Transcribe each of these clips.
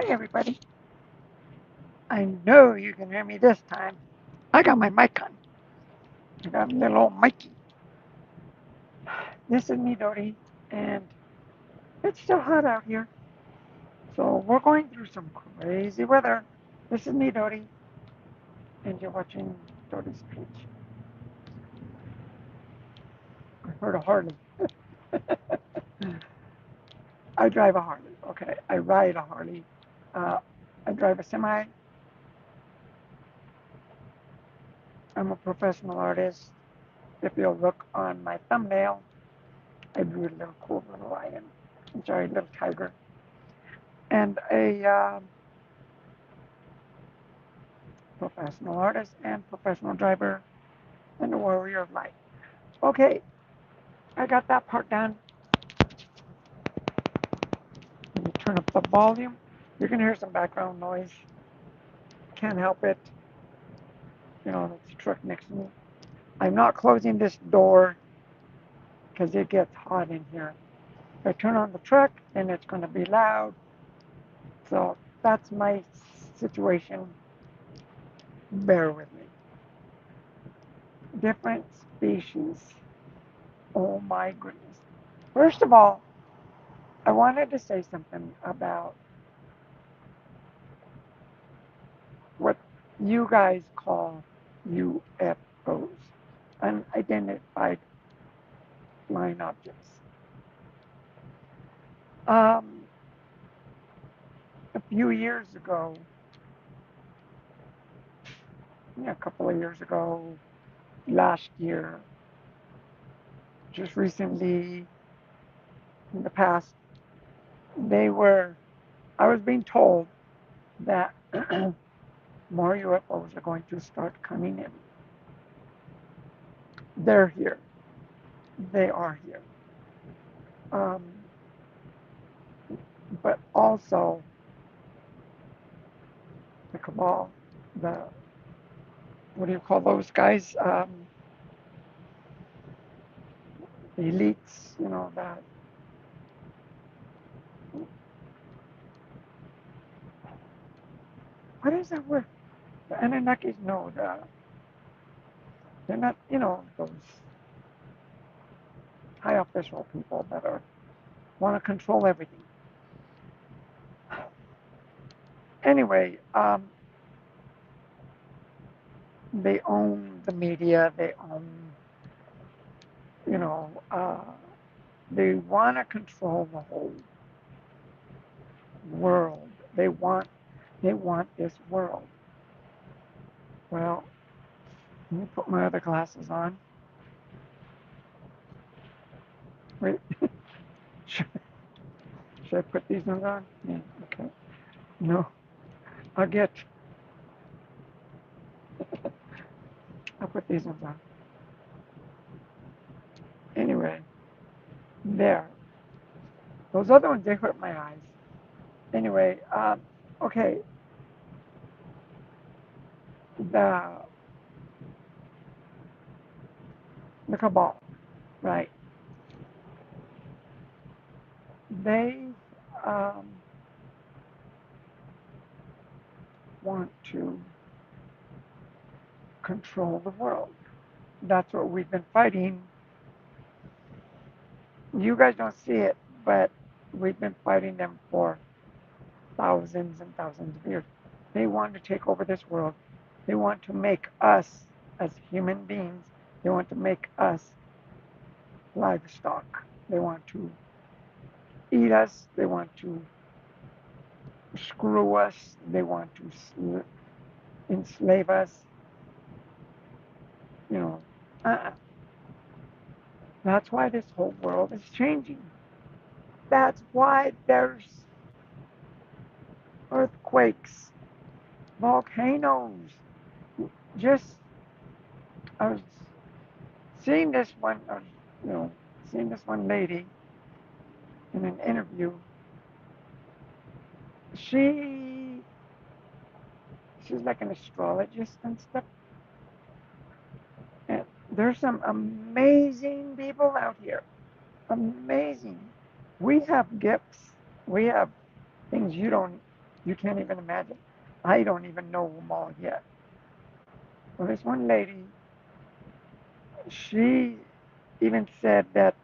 Hi, everybody. I know you can hear me this time. I got my mic on. I got a little old Mikey. This is me, Dory, and it's still hot out here. So we're going through some crazy weather. This is me, Dory, and you're watching Dory's Peach. I heard a Harley. I drive a Harley. Okay, I ride a Harley. Uh, I drive a semi. I'm a professional artist. If you'll look on my thumbnail, I drew a little cool little lion. I'm sorry, little tiger. And a professional artist and professional driver and a warrior of light. Okay, I got that part done. Let me turn up the volume. You're going to hear some background noise. Can't help it. You know, it's a truck next to me. I'm not closing this door because it gets hot in here. If I turn on the truck, then it's going to be loud. So that's my situation. Bear with me. Different species. Oh my goodness. First of all, I wanted to say something about what you guys call UFOs, unidentified flying objects. Um, a few years ago, yeah, a couple of years ago, last year, just recently, in the past, I was being told that more UFOs are going to start coming in. They're here. They are here. Um, but also, the cabal, the what do you call those guys? The elites, you know, that what is that word? The Anunnakis, no, they're not, you know, those high official people that are want to control everything. Anyway, they own the media. They own, you know, they want to control the whole world. They want this world. Well, let me put my other glasses on. Wait, should, should I put these ones on? Yeah, okay. No, I'll get. I'll put these ones on. Anyway, there. Those other ones, they hurt my eyes. Anyway, okay. The the cabal, right? They um, want to control the world. That's what we've been fighting. You guys don't see it, but we've been fighting them for thousands and thousands of years. They want to take over this world. They want to make us as human beings. They want to make us livestock. They want to eat us. They want to screw us. They want to enslave us. You know, uh-uh. That's why this whole world is changing. That's why there's earthquakes, volcanoes. Just I was seeing this one, you know, seeing this one lady in an interview. She she's like an astrologist and stuff. And there's some amazing people out here. Amazing. We have gifts. We have things you don't. You can't even imagine. I don't even know them all yet. Well, this one lady, she even said that,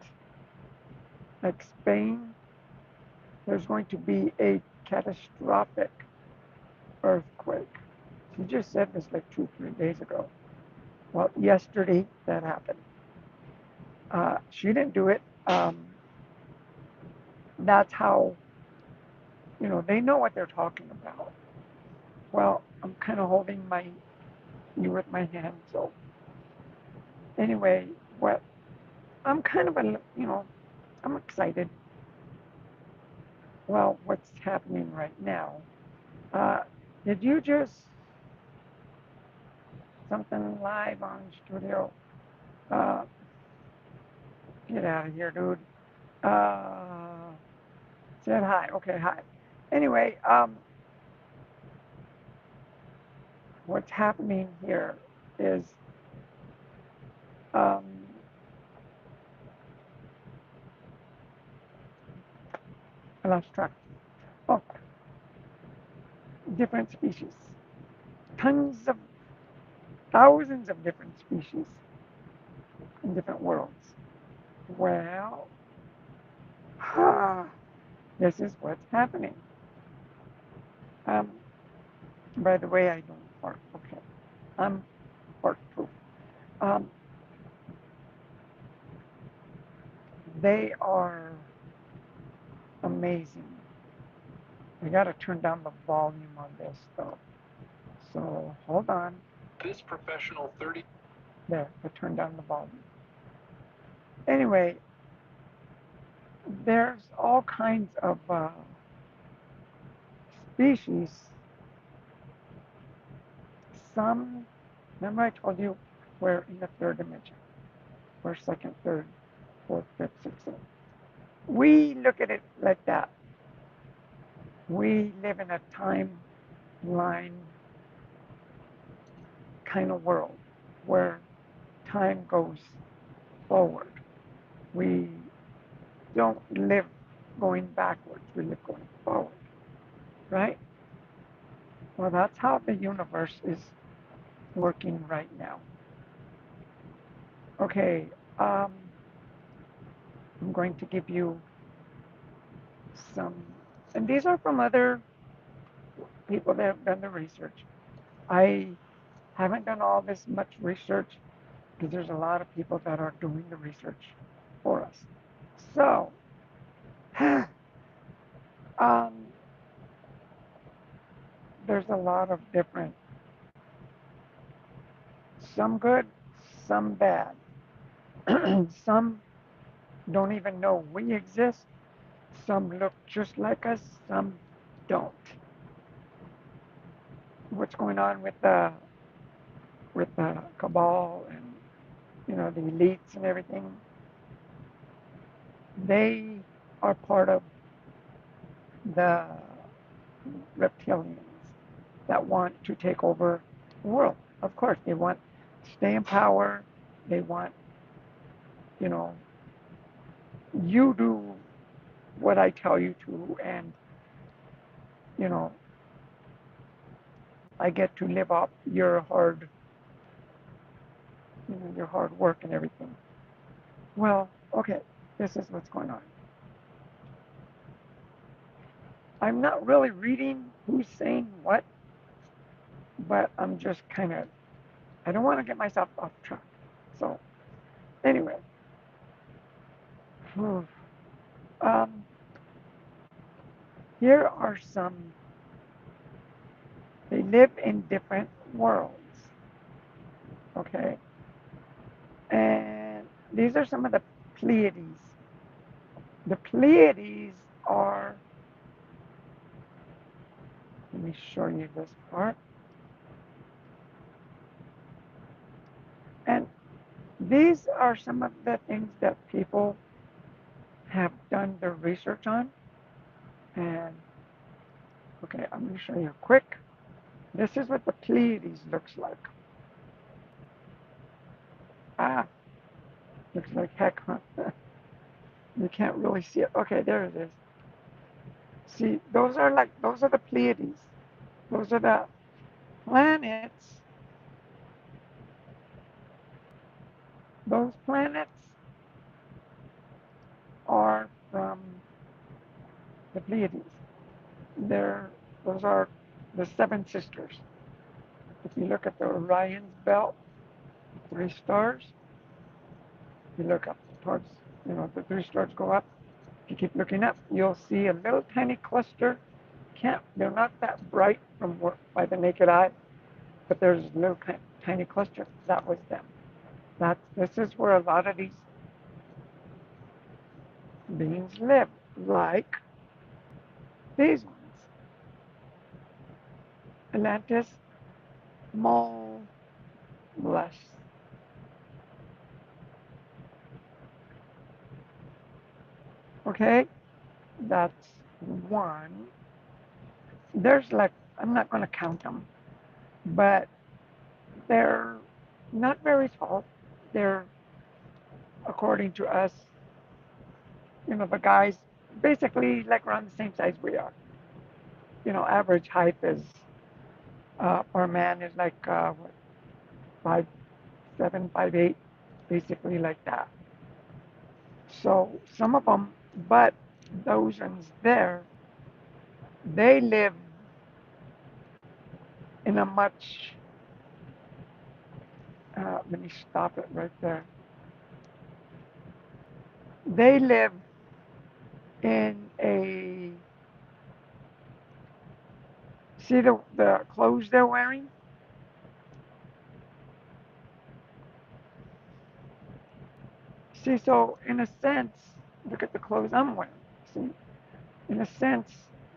like Spain, there's going to be a catastrophic earthquake. She just said this like 2, 3 days ago. Well, yesterday that happened. She didn't do it. That's how, they know what they're talking about. Well, I'm kind of holding you with my hand. So anyway, what I'm kind of I'm excited. Well, what's happening right now? Uh, did you just something live on studio? Uh, get out of here, dude. Said hi. Okay, hi. Anyway, what's happening here is um, I lost track. Oh, different species. Tons of thousands of different species in different worlds. Well, this is what's happening. Um, by the way, I don't fart. Okay, I'm fart proof. Um, they are amazing. I gotta turn down the volume on this though. So hold on. This professional 30. There, I turned down the volume. Anyway, there's all kinds of species. Some, remember I told you we're in the third dimension. We're second, third, fourth, fifth, sixth, seventh. We look at it like that. We live in a timeline kind of world where time goes forward. We don't live going backwards, we live going forward, right? Well, that's how the universe is working right now. Okay, I'm going to give you some, and these are from other people that have done the research. I haven't done all this much research because there's a lot of people that are doing the research for us. So, um, there's a lot of different, some good, some bad. Some don't even know we exist. Some look just like us, some don't. What's going on with the cabal and the elites and everything? They are part of the reptilians that want to take over the world. Of course, they want to stay in power. They want, you know, you do what I tell you to, and you know, I get to live off your hard work and everything. Well, okay, this is what's going on. I'm not really reading who's saying what, but I'm just kind of, I don't want to get myself off track. So, anyway, um, here are some, they live in different worlds, okay? And these are some of the Pleiades. The Pleiades are, let me show you this part. And these are some of the things that people have done their research on. And okay, I'm going to show you quick. This is what the Pleiades looks like. Ah, looks like heck, huh? You can't really see it. Okay, there it is. See, those are the Pleiades. Those are the planets. Those planets are from the Pleiades. They're, those are the seven sisters. If you look at the Orion's belt, 3 stars, you look up towards, the 3 stars go up. If you keep looking up, you'll see a little tiny cluster. They're not that bright by the naked eye, but there's a little tiny cluster. That was them. This is where a lot of these beings live, like these ones. Atlantis, Molech. Okay, that's one. There's like, I'm not going to count them, but they're not very tall. They're, according to us, the guys basically like around the same size we are. Average height is, our man is like, what, 5'7", 5'8", basically like that. So some of them, but those ones there, they live in a much, let me stop it right there. They live in a, see the clothes they're wearing? See, so in a sense, look at the clothes I'm wearing. See, in a sense,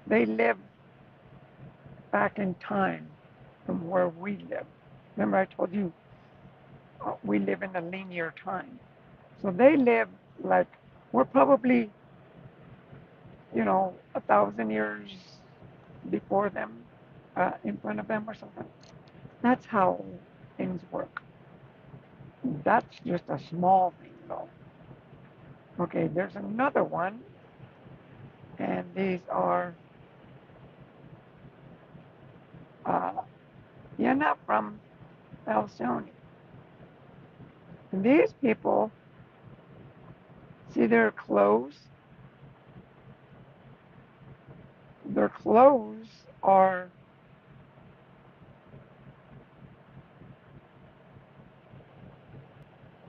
they live back in time from where we live. Remember, I told you we live in a linear time. So they live like we're probably, 1,000 years before them, in front of them or something. That's how things work. That's just a small thing, though. Okay, there's another one, and these are, uh, not from Alcyone. And these people, see their clothes? Their clothes are,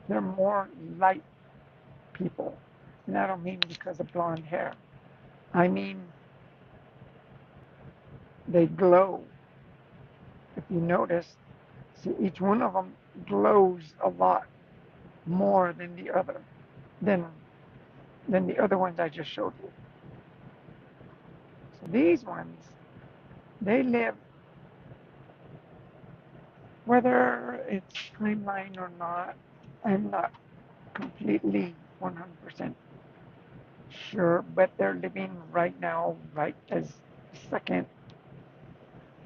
they're more light people. And I don't mean because of blonde hair. I mean, they glow. If you notice, see, each one of them glows a lot more than than the other ones I just showed you. So these ones, they live, whether it's timeline or not, I'm not completely 100% sure, but they're living right now, right as the second.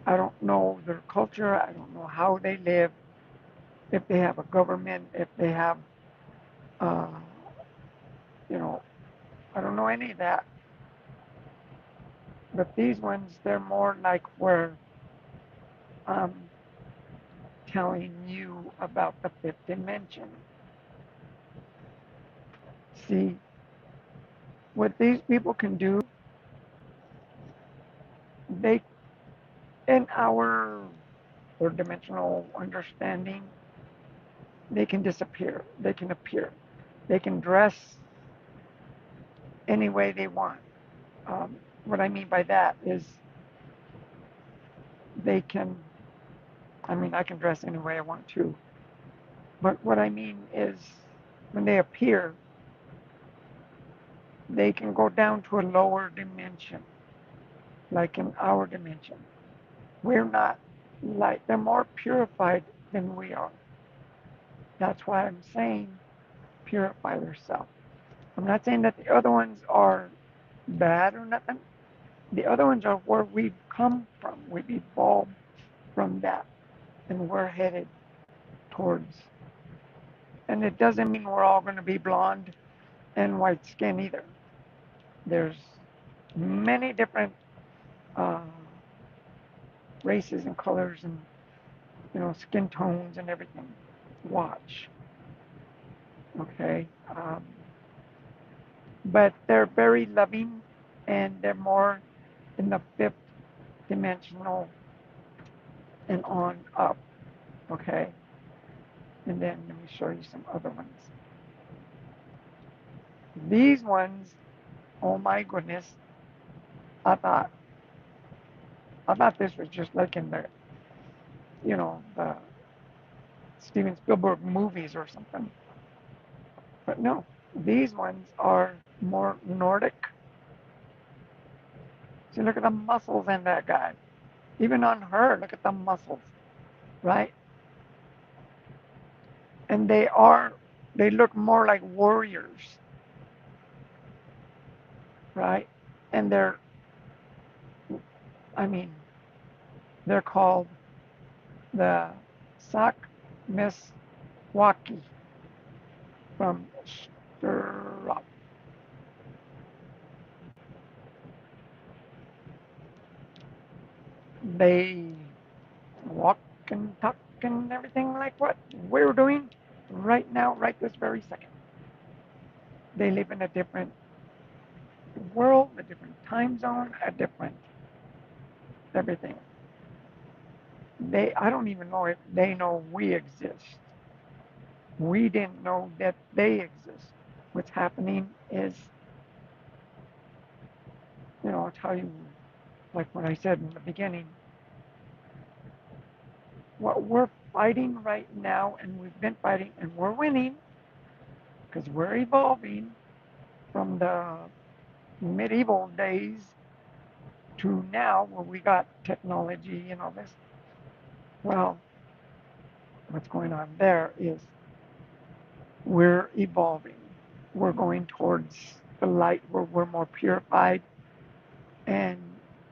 I don't know their culture. I don't know how they live, if they have a government, if they have, uh, you know, I don't know any of that. But these ones, they're more like where I'm telling you about the fifth dimension. See, what these people can do, they, in our third dimensional understanding, they can disappear, they can appear, they can dress any way they want. What I mean by that is they can, I mean, I can dress any way I want to, but what I mean is when they appear, they can go down to a lower dimension, like in our dimension. We're not like, they're more purified than we are. That's why I'm saying purify yourself. I'm not saying that the other ones are bad or nothing. The other ones are where we've come from. We've evolved from that, and we're headed towards. And it doesn't mean we're all going to be blonde and white skin either. There's many different uh, races and colors and skin tones and everything. Watch, okay? But they're very loving, and they're more in the fifth dimensional and on up, okay? And then let me show you some other ones. These ones, oh my goodness, I thought I thought this was just like in the Steven Spielberg movies or something. But no, these ones are more Nordic. See, look at the muscles in that guy. Even on her, look at the muscles, right? And they look more like warriors, right? And I mean, they're called the Sakmiswaki from Stirrup. They walk and talk and everything like what we're doing right now, right this very second. They live in a different world, a different time zone, a different everything. I don't even know if they know we exist. We didn't know that they exist. What's happening is, I'll tell you, like what I said in the beginning, what we're fighting right now, and we've been fighting, and we're winning because we're evolving from the medieval days to now where we got technology and all this. Well, what's going on there is we're evolving. We're going towards the light where we're more purified and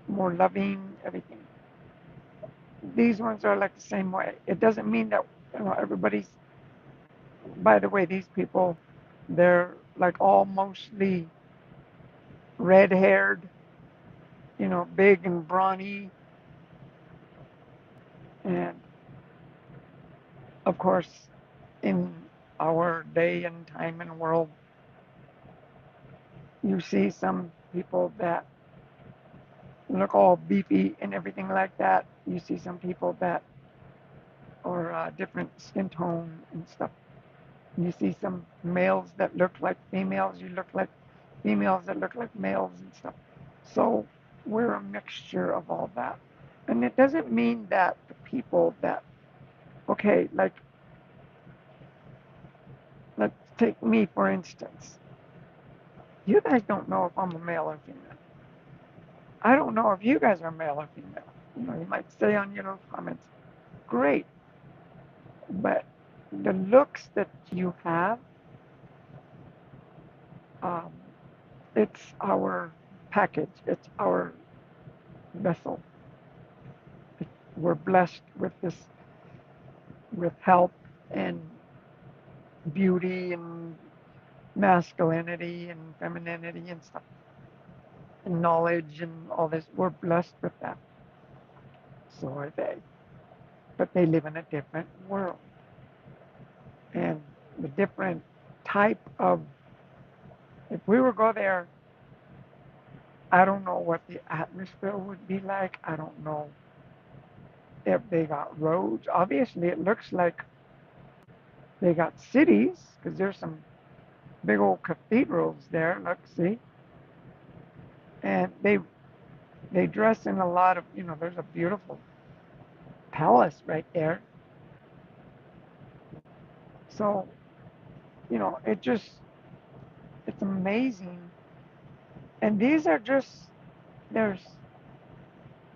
more loving, everything. These ones are like the same way. It doesn't mean that everybody's, by the way, these people, they're like all mostly red haired, big and brawny. And of course, in our day and time and world, you see some people that look all beefy and everything like that. You see some people that are different skin tone and stuff. You see some males that look like females. You look like females that look like males and stuff. So we're a mixture of all that. And it doesn't mean that the people that, okay, like, let's take me for instance. You guys don't know if I'm a male or female. I don't know if you guys are male or female. You might say on your comments, great, but the looks that you have, um, it's our package, it's our vessel. We're blessed with this, with health and beauty and masculinity and femininity and stuff, and knowledge and all this. We're blessed with that. So are they. But they live in a different world. And the different type of, if we were to go there, I don't know what the atmosphere would be like. I don't know if they got roads. Obviously, it looks like they got cities because there's some big old cathedrals there. Look, see, and they dress in a lot of, there's a beautiful palace right there. So, it's amazing. And these are just, there's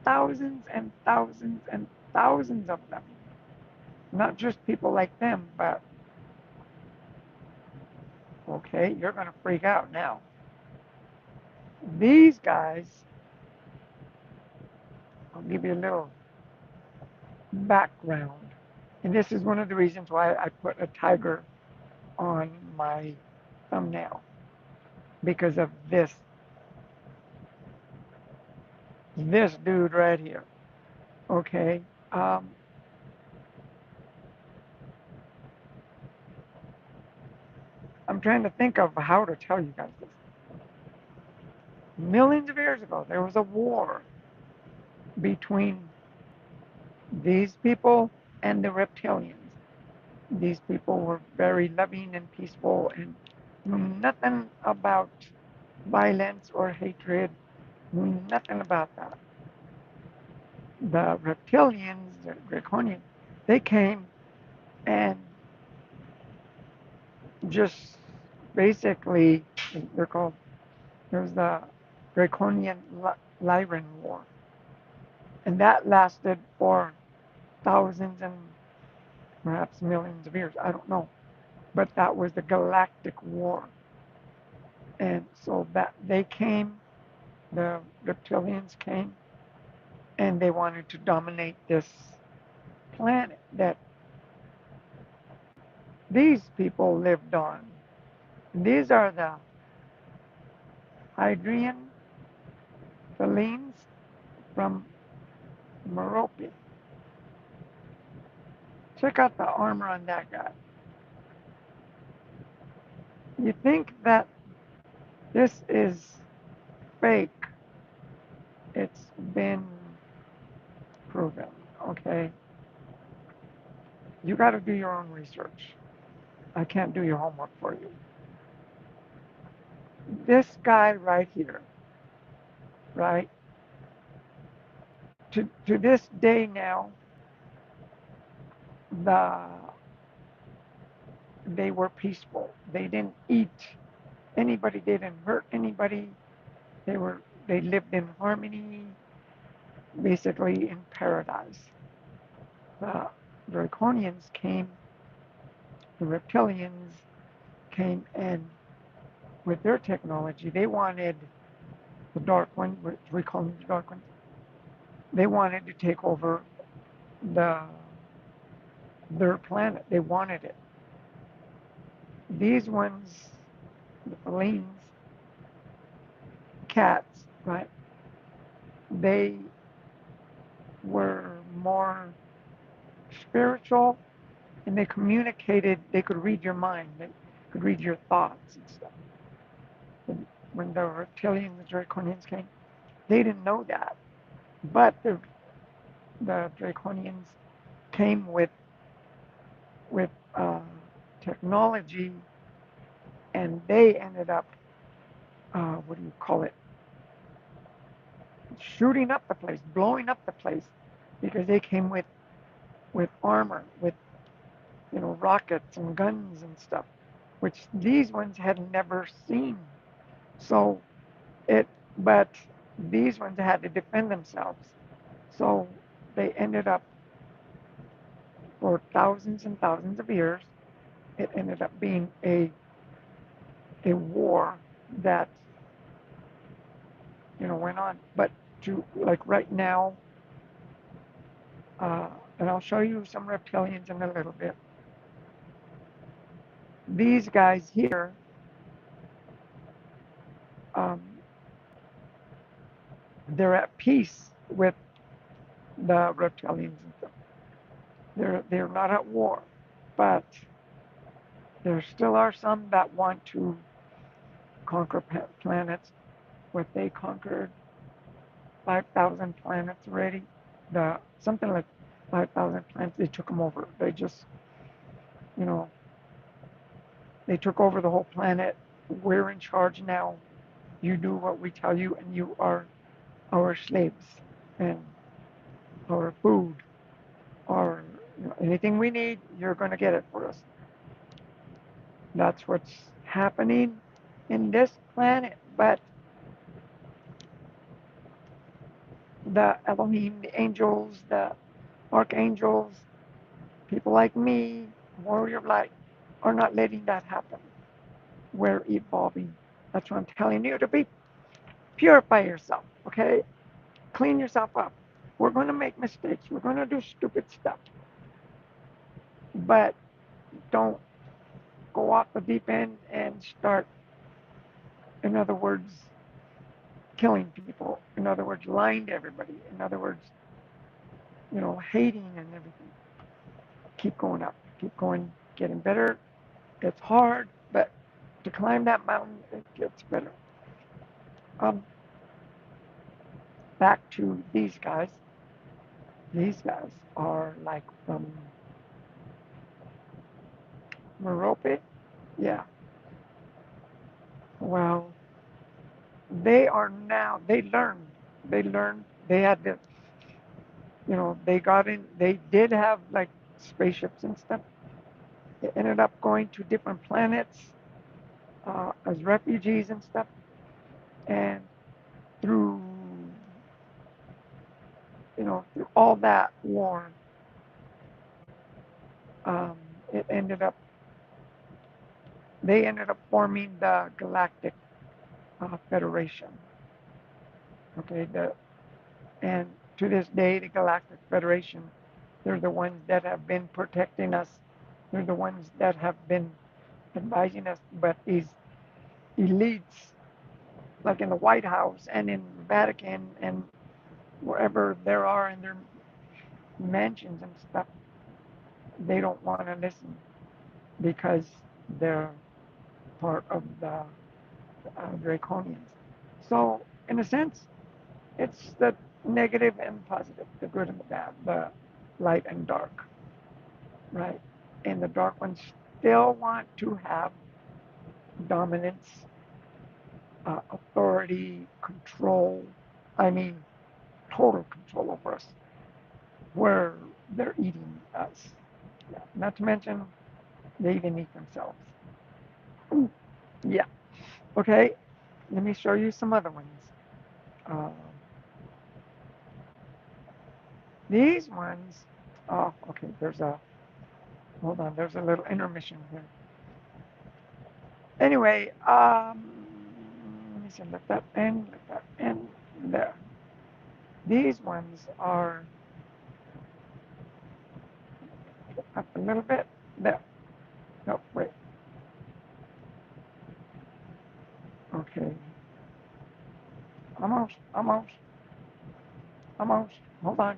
thousands and thousands and thousands of them. Not just people like them, but okay, you're going to freak out now. These guys, I'll give you a little background. And this is one of the reasons why I put a tiger on my thumbnail, because of this. this dude right here. Okay. Um, I'm trying to think of how to tell you guys this. Millions of years ago, there was a war between these people and the reptilians. These people were very loving and peaceful and knew nothing about violence or hatred, knew nothing about that. The reptilians, the draconians, they came and just basically, they're called, there's the Draconian Lyran War. And that lasted for thousands and perhaps millions of years. I don't know. But that was the Galactic War. And so that they came, the reptilians came, and they wanted to dominate this planet that these people lived on. These are the Hydrian Felines from Merope. Check out the armor on that guy. You think that this is fake? It's been proven, okay? You got to do your own research. I can't do your homework for you. This guy right here, right? To this day now, the they were peaceful. They didn't eat anybody. They didn't hurt anybody. They lived in harmony, basically in paradise. The Draconians came, the reptilians came, and with their technology, they wanted the Dark One, which we call them the Dark Ones. They wanted to take over the their planet. They wanted it. These ones, the felines, cats, right? They were more spiritual, and they communicated. They could read your mind. They could read your thoughts and stuff. And when the reptilians, the Draconians came, they didn't know that. But the Draconians came with technology, and they ended up what do you call it? Shooting up the place, blowing up the place, because they came with armor, with rockets and guns and stuff, which these ones had never seen. So it, but these ones had to defend themselves. So they ended up for thousands and thousands of years. It ended up being a war that went on. But to like right now, and I'll show you some reptilians in a little bit. These guys here, um, they're at peace with the reptilians and stuff. They're not at war, but there still are some that want to conquer planets. What they conquered 5,000 planets already. The something like 5,000 planets. They took them over. They just you know they took over the whole planet. We're in charge now. You do what we tell you, and you are our slaves, and our food, or anything we need, you're going to get it for us. That's what's happening in this planet. But the Elohim, the angels, the archangels, people like me, warrior of light, are not letting that happen. We're evolving. That's what I'm telling you, to be purify yourself, okay? Clean yourself up. We're going to make mistakes. We're going to do stupid stuff. But don't go off the deep end and start, in other words, killing people. In other words, lying to everybody. In other words, hating and everything. Keep going up, keep going, getting better. It's hard, but to climb that mountain, it gets better. Um, Back to these guys. These guys are like from Merope. Yeah. Well, they learned, they had to, they got in, they did have like spaceships and stuff. They ended up going to different planets as refugees and stuff. And through, through all that war, um, it ended up, they ended up forming the Galactic Federation. Okay, and to this day, the Galactic Federation, they're the ones that have been protecting us. They're the ones that have been advising us. But these elites, like in the White House and in the Vatican and wherever there are in their mansions and stuff, they don't want to listen because they're part of the Draconians. So, in a sense, it's the negative and positive, the good and the bad, the light and dark, right? And the dark ones still want to have dominance, authority, control. I mean, total control over us, where they're eating us. Yeah. Not to mention, they even eat themselves. Ooh, yeah. Okay. Let me show you some other ones. Uh, these ones. Oh, okay. Hold on. There's a little intermission here. Anyway, let me see. Let that in there. These ones are up a little bit. There. No, wait. Okay. Almost, almost, almost. Hold on.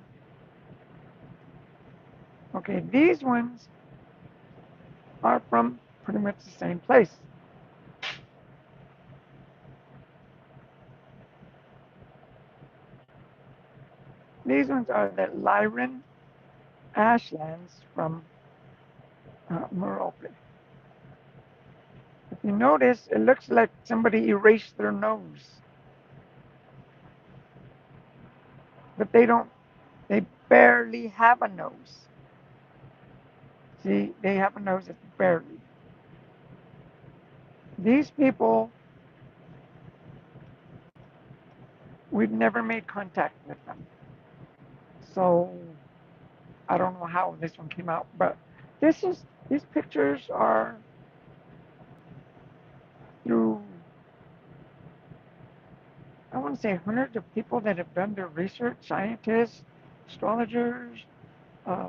Okay, these ones are from pretty much the same place. These ones are the Lyran ashlands from Merope. If you notice, it looks like somebody erased their nose. But they barely have a nose. See, they have a nose that's barely. These people, we've never made contact with them. So I don't know how this one came out, but these pictures are through, I want to say, hundreds of people that have done their research, scientists, astrologers, uh,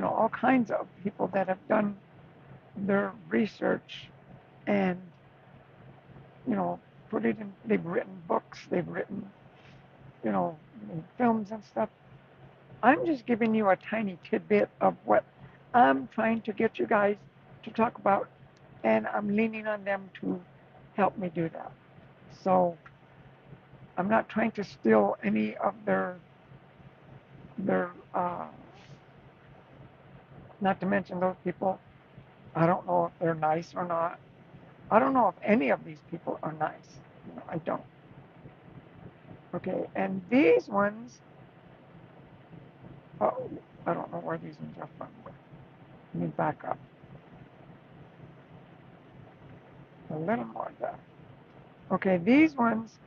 all kinds of people that have done their research and, put it in, they've written books, they've written, films and stuff. I'm just giving you a tiny tidbit of what I'm trying to get you guys to talk about, and I'm leaning on them to help me do that. So I'm not trying to steal any of their not to mention those people. I don't know if they're nice or not. I don't know if any of these people are nice. I don't. Okay, and these ones, oh, I don't know where these ones are from. Let me back up a little more there. Okay, these ones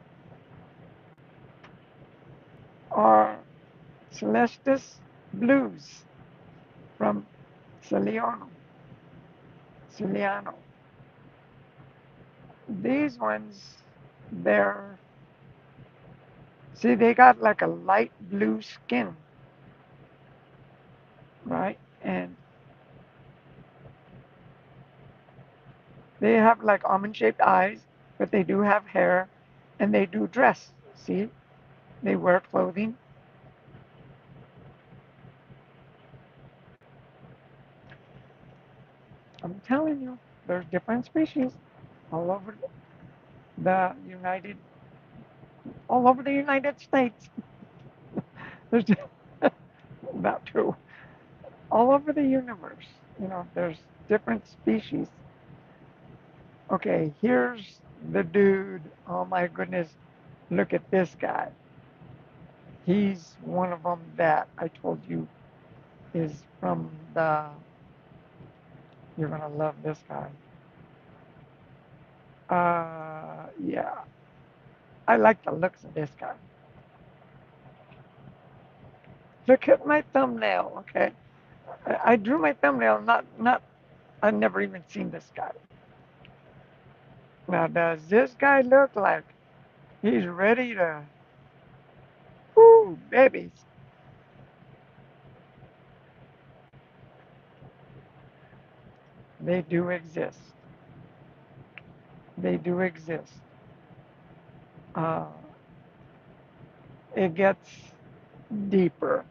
are Celestis Blues from Ciliano. Ciliano. These ones, they're, see, they got like a light blue skin, right? And they have like almond shaped eyes, but they do have hair and they do dress See, they wear clothing. I'm telling you, there's different species all over the United, all over the United States. There's about two, all over the universe. There's different species. Okay, here's the dude. Oh my goodness, look at this guy. He's one of them that I told you is from the. You're gonna love this guy. Yeah, I like the looks of this guy. Look at my thumbnail, okay? I drew my thumbnail, not. I've never even seen this guy. Now, does this guy look like he's ready to, whoo, babies? They do exist. They do exist. Uh, it gets deeper.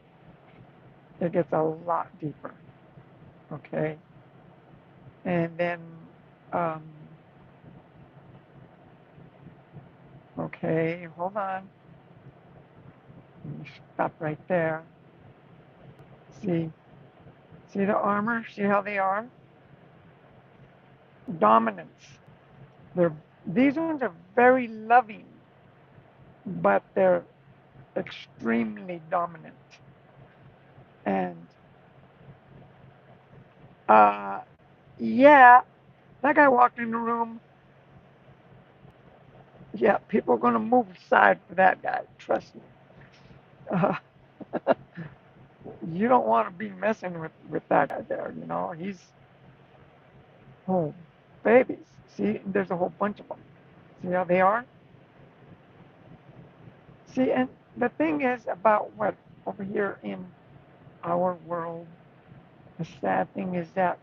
It gets a lot deeper. Okay. And then, um, okay, hold on. Let me stop right there. See, see the armor? See how they are? Dominance. They're these ones are very loving, but they're extremely dominant. And uh, yeah, that guy walked in the room. Yeah, people are gonna move aside for that guy. Trust me. Uh, you don't want to be messing with that guy there. He's oh babies. See, there's a whole bunch of them. See how they are? See, and the thing is about what over here in our world, the sad thing is that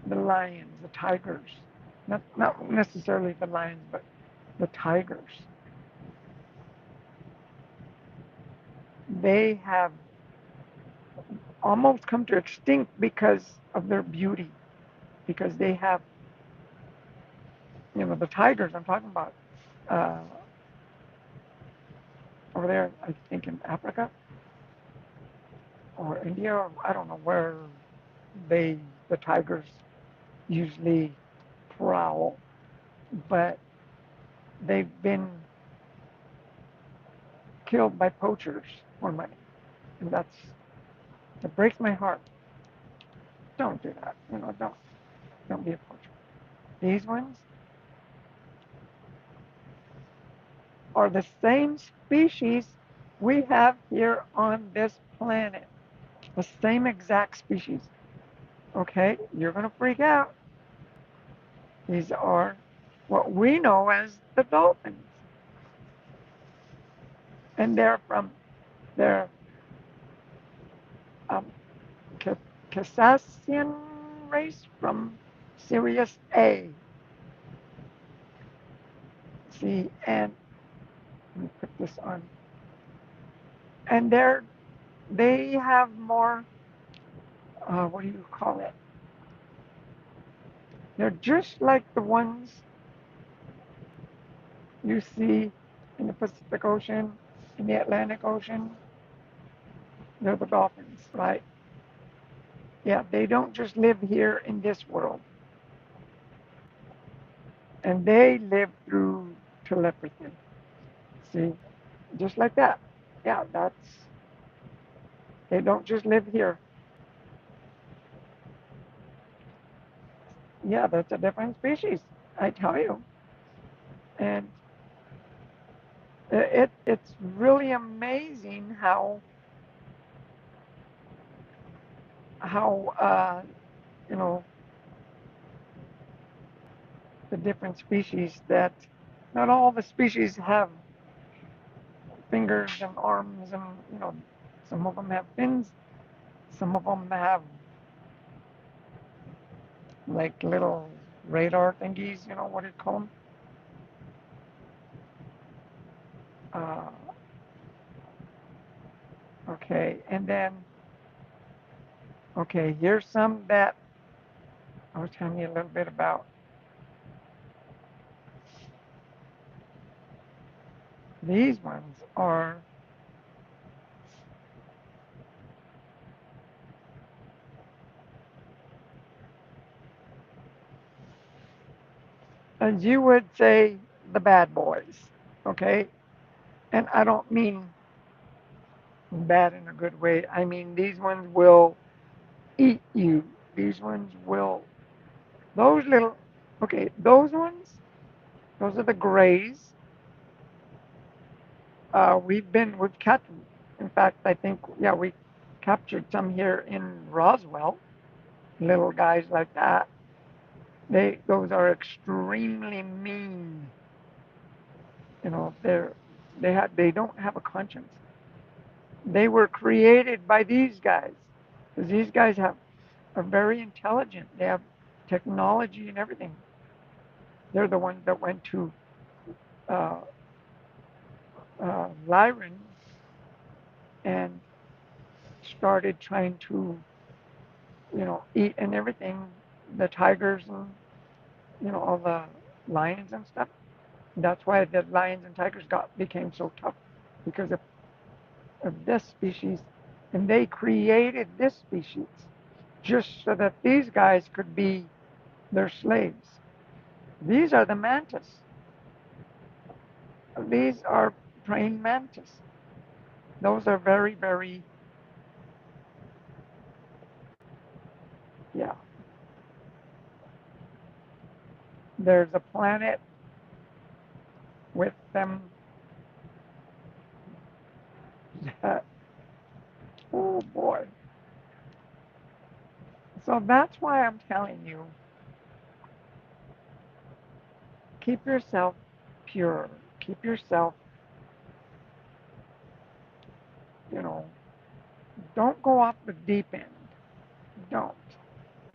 the lions, the tigers, not necessarily the lions, but the tigers, they have almost come to extinct because of their beauty, because they have, the tigers I'm talking about, uh, over there, I think in Africa or India, or I don't know where the tigers usually prowl, but they've been killed by poachers for money, and that breaks my heart. Don't do that. Don't be a poacher. These ones are the same species we have here on this planet. The same exact species. Okay, you're gonna freak out. These are what we know as the dolphins, and they're um, Caucasian race from Sirius A. See, and let me put this on. And they have more. What do you call it? They're just like the ones you see in the Pacific Ocean, in the Atlantic Ocean. They're the dolphins, right? Yeah, they don't just live here in this world. And they live through telepathy. See, just like that. Yeah, they don't just live here. Yeah, that's a different species, I tell you. And it's really amazing how you know the different species that not all the species have fingers and arms, and some of them have fins, some of them have like little radar thingies, what do you call them? Uh, okay, and then, okay, here's some that I was telling you a little bit about. These ones are, as you would say, the bad boys. Okay, and I don't mean bad in a good way. I mean these ones will eat you. These ones will. Those little. Okay, those ones. Those are the grays. We've captured. In fact, I think yeah we captured some here in Roswell. Little guys like that. Those are extremely mean. You know, they don't have a conscience. They were created by these guys, because these guys are very intelligent. They have technology and everything. They're the ones that went to uh, Lyran and started trying to, eat and everything, the tigers and all the lions and stuff. That's why the lions and tigers became so tough, because of this species, and they created this species just so that these guys could be their slaves. These are the mantis. These are praying mantis. Those are very, very, yeah. There's a planet with them. That, oh boy. So that's why I'm telling you, keep yourself pure. Keep yourself, you know, don't go off the deep end. Don't.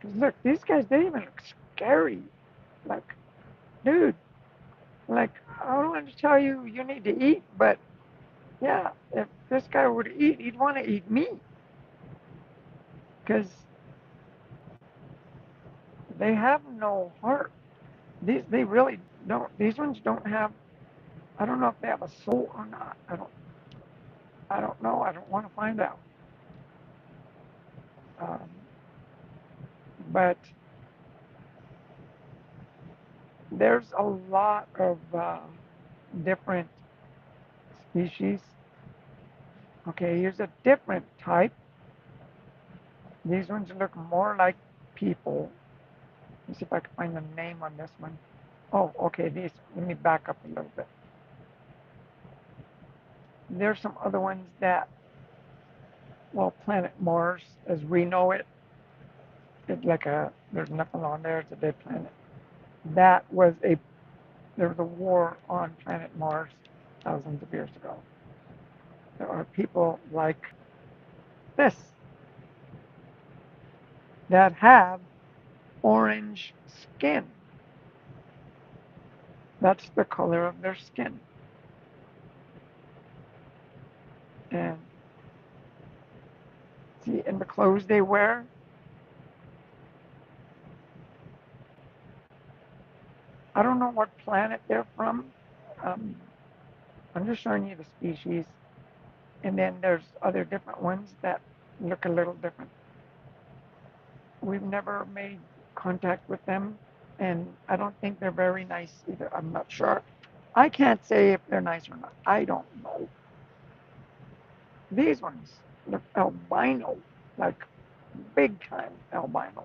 Because look, these guys, they even look scary. Like, dude, like, I don't want to tell you you need to eat, but yeah, if this guy were to eat, he'd want to eat me. Because they have no heart. They really don't. These ones don't have. I don't know if they have a soul or not. I don't know. I don't want to find out. Um, but there's a lot of different species. Okay, here's a different type. These ones look more like people. Let me see if I can find the name on this one. Oh, okay. These. Let me back up a little bit. There's some other ones that, well, planet Mars, as we know it, it's like there's nothing on there. It's a dead planet. That was there was a war on planet Mars thousands of years ago. There are people like this that have orange skin. That's the color of their skin. And see, in the clothes they wear, I don't know what planet they're from. Um, I'm just showing you the species. And then there's other different ones that look a little different. We've never made contact with them, and I don't think they're very nice either. I'm not sure. I can't say if they're nice or not. I don't know. These ones look albino, like big time albino.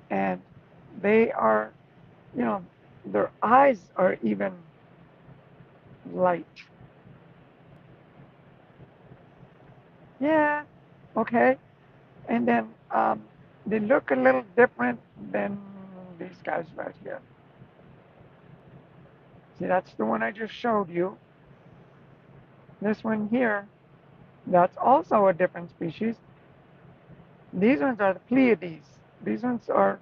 And they are, you know, their eyes are even light. Yeah, okay. And then they look a little different than these guys right here. See, that's the one I just showed you. This one here, that's also a different species. These ones are the Pleiades. These ones are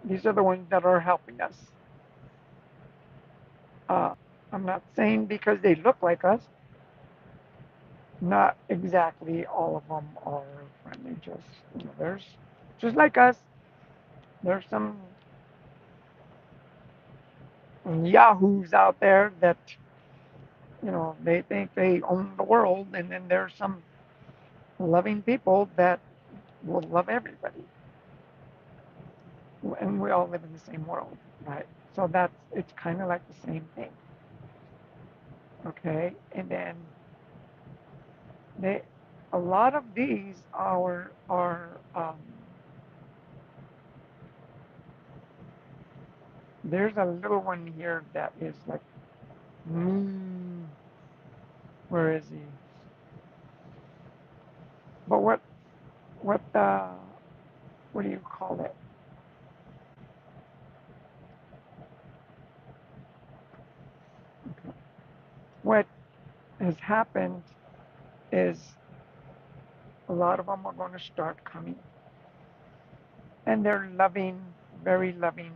these are the ones that are helping us. I'm not saying because they look like us, not exactly all of them are friendly. Just, there's, just like us, there's some yahoos out there that, they think they own the world, and then there's some loving people that will love everybody, and we all live in the same world, right? So it's kind of like the same thing, okay? And then they, a lot of these are there's a little one here that is like, mm, where is he? But what what do you call it? What has happened is a lot of them are going to start coming, and they're loving, very loving,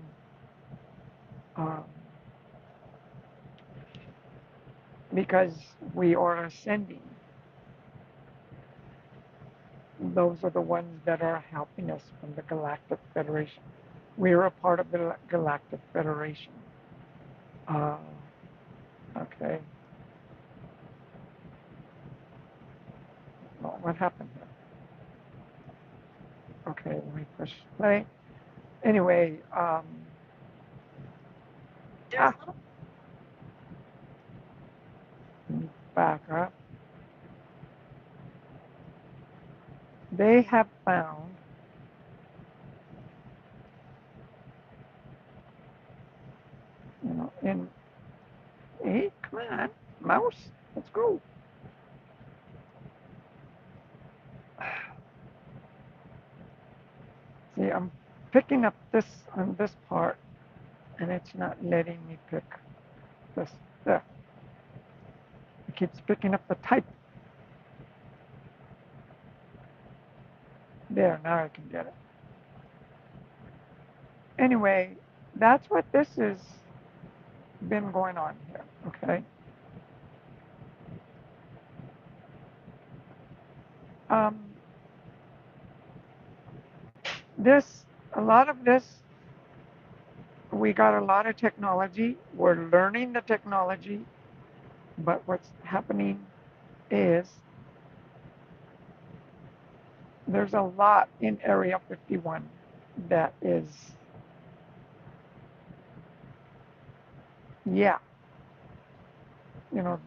um, because we are ascending. Those are the ones that are helping us from the Galactic Federation. We are a part of the Galactic Federation. Uh, okay. Well, what happened here? Okay, let me push play. Anyway, ah, back up. They have found, in, hey, come on, mouse, let's go. See, I'm picking up this on this part, and it's not letting me pick this. There. It keeps picking up the type. There, now I can get it. Anyway, that's what this has been going on here, okay? Um, this, a lot of this, we got a lot of technology. We're learning the technology, but what's happening is there's a lot in Area 51 that is, yeah,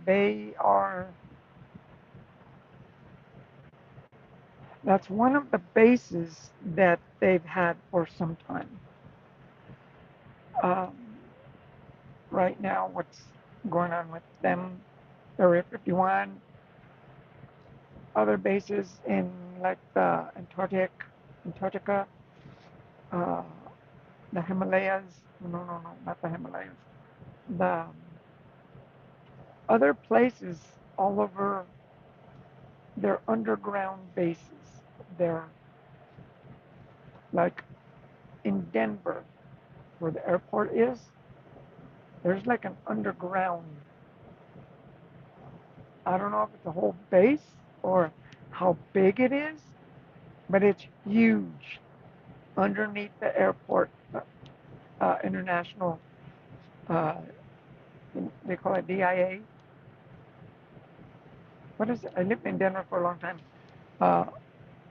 they are, that's one of the bases that they've had for some time. Um, right now, what's going on with them, Area 51, other bases in like the Antarctica, uh, the Himalayas. No, not the Himalayas. The other places all over, they're underground bases. They're like in Denver, where the airport is. There's like an underground. I don't know if it's a whole base or how big it is, but it's huge underneath the airport, international. Uh, they call it DIA. What is it? I lived in Denver for a long time. Uh,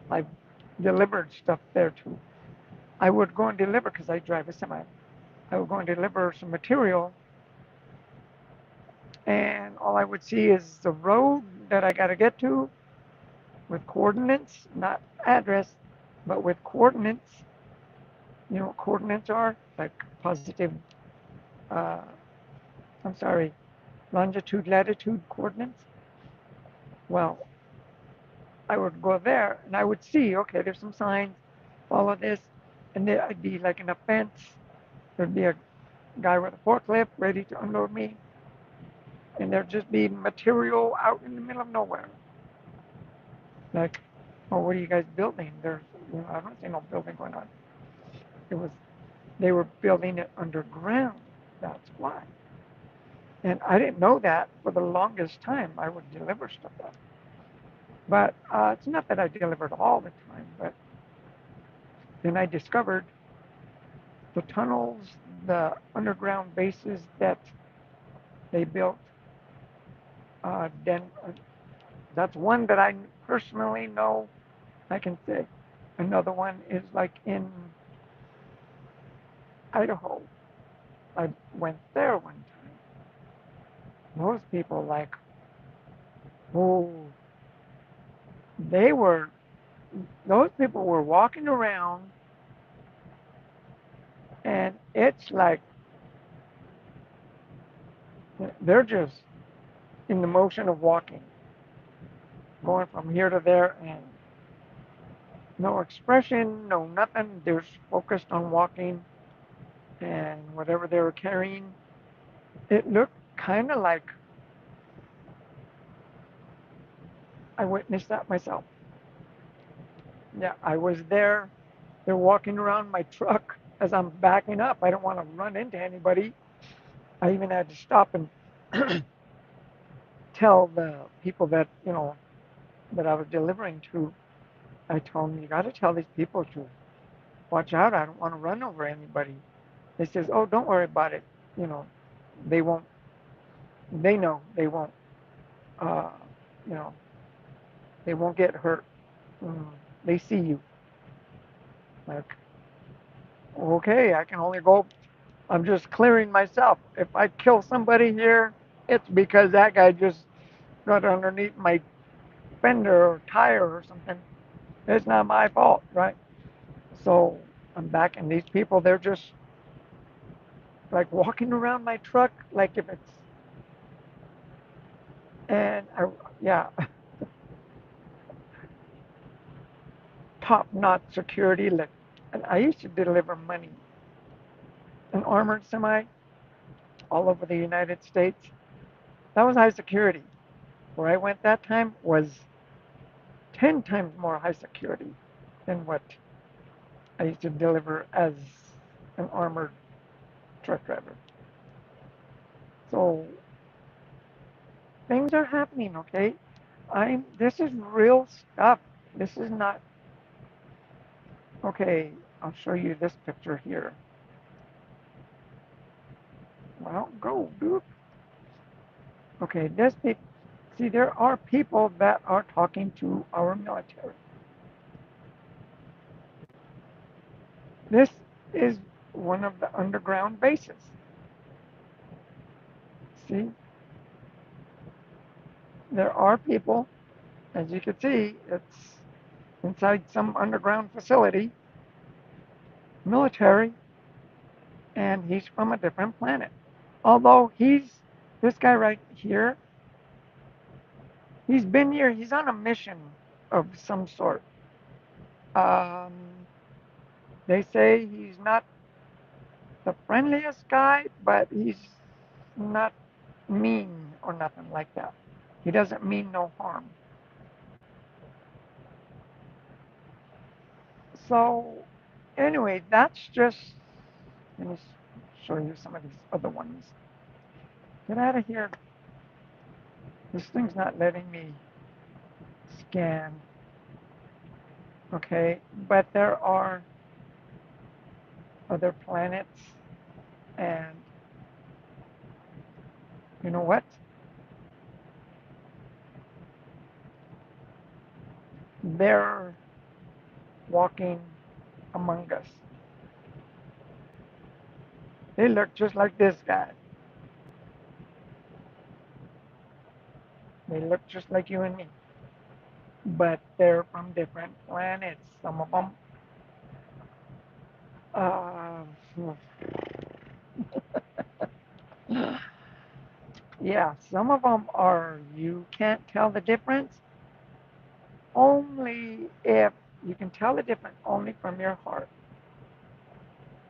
I delivered stuff there too. I would go and deliver because I drive a semi. I would go and deliver some material, and all I would see is the road that I got to get to with coordinates, not address, but with coordinates. You know what coordinates are? Like positive, uh, I'm sorry, longitude, latitude coordinates. Well, I would go there and I would see, okay, there's some signs, follow this, and then I'd be like in a fence. There'd be a guy with a forklift ready to unload me, and there'd just be material out in the middle of nowhere. Like, oh, what are you guys building? I don't see no building going on. It was, they were building it underground. That's why. And I didn't know that for the longest time. I would deliver stuff up. But it's not that I delivered all the time, but then I discovered the tunnels, the underground bases that they built. Then that's one that I personally know I can say. Another one is like in Idaho. I went there one time. Those people, like, oh, they were, those people were walking around, and it's like they're just in the motion of walking, going from here to there, and no expression, no nothing. They're focused on walking, and whatever they were carrying, it looked kind of like I witnessed that myself. Yeah, I was there. They're walking around my truck as I'm backing up. I don't want to run into anybody. I even had to stop and tell the people that, that I was delivering to. I told them, you got to tell these people to watch out. I don't want to run over anybody. They says, oh, don't worry about it. You know, they won't, they know they won't, uh, you know, they won't get hurt. Mm, they see you. Like, okay, I can only go, I'm just clearing myself. If I kill somebody here, it's because that guy just got underneath my fender or tire or something. It's not my fault, right? So I'm back, and these people, they're just like walking around my truck, like if it's, and yeah, top notch security. Like, and I used to deliver money, an armored semi all over the United States. That was high security. Where I went that time was 10 times more high security than what I used to deliver as an armored truck driver. So things are happening, okay? This is real stuff. This is not, okay, I'll show you this picture here. Well, go, dude. Okay, see, there are people that are talking to our military. This is one of the underground bases. See, there are people, as you can see, it's inside some underground facility, military, and he's from a different planet. Although this guy right here, he's been here, he's on a mission of some sort. Um, they say he's not the friendliest guy, but he's not mean or nothing like that. He doesn't mean no harm. So, anyway, that's just, let me show you some of these other ones. Get out of here. This thing's not letting me scan. Okay, but there are other planets, and you know what? They're walking among us. They look just like this guy. They look just like you and me, but they're from different planets. Some of them, uh, yeah, some of them are, you can't tell the difference only if you can tell the difference only from your heart.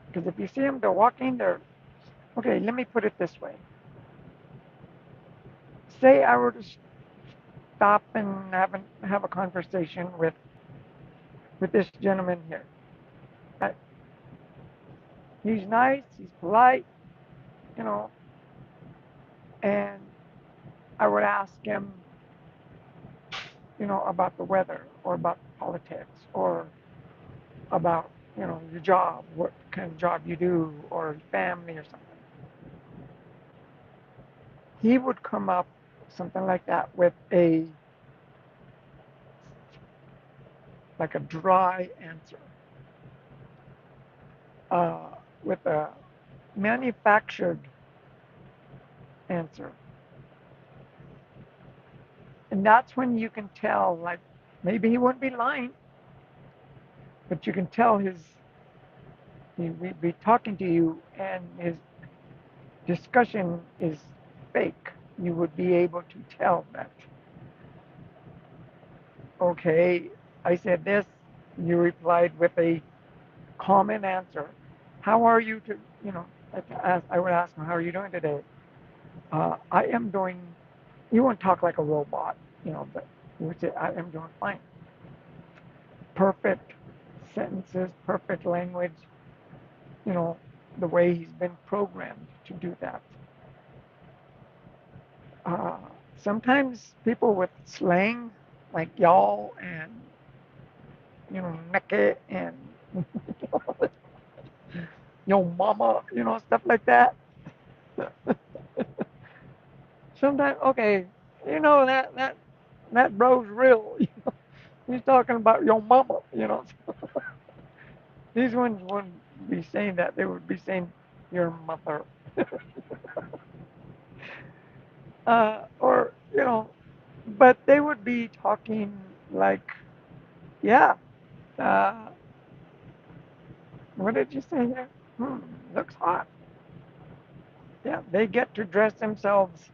Because if you see them, they're walking, they're, okay, let me put it this way. Say I were to stop and have a conversation with this gentleman here. Uh, He's nice, he's polite, you know, And I would ask him, about the weather or about politics or about, your job, what kind of job you do or family or something. He would come up something like that with a dry answer, uh, with a manufactured answer. And that's when you can tell, like, maybe he wouldn't be lying, but you can tell he'd be talking to you and his discussion is fake. You would be able to tell that. Okay, I said this, you replied with a common answer. How are you to, I would ask him, how are you doing today? I am doing, you won't talk like a robot, but you would say, I am doing fine. Perfect sentences, perfect language, you know, the way he's been programmed to do that. Uh, Sometimes people with slang, like y'all and, neke and yo mama, stuff like that. Sometimes, okay, that bro's real. He's talking about your mama. These ones wouldn't be saying that. They would be saying your mother. Or, but they would be talking like, yeah, uh, what did you say here? Looks hot. Yeah, they get to dress themselves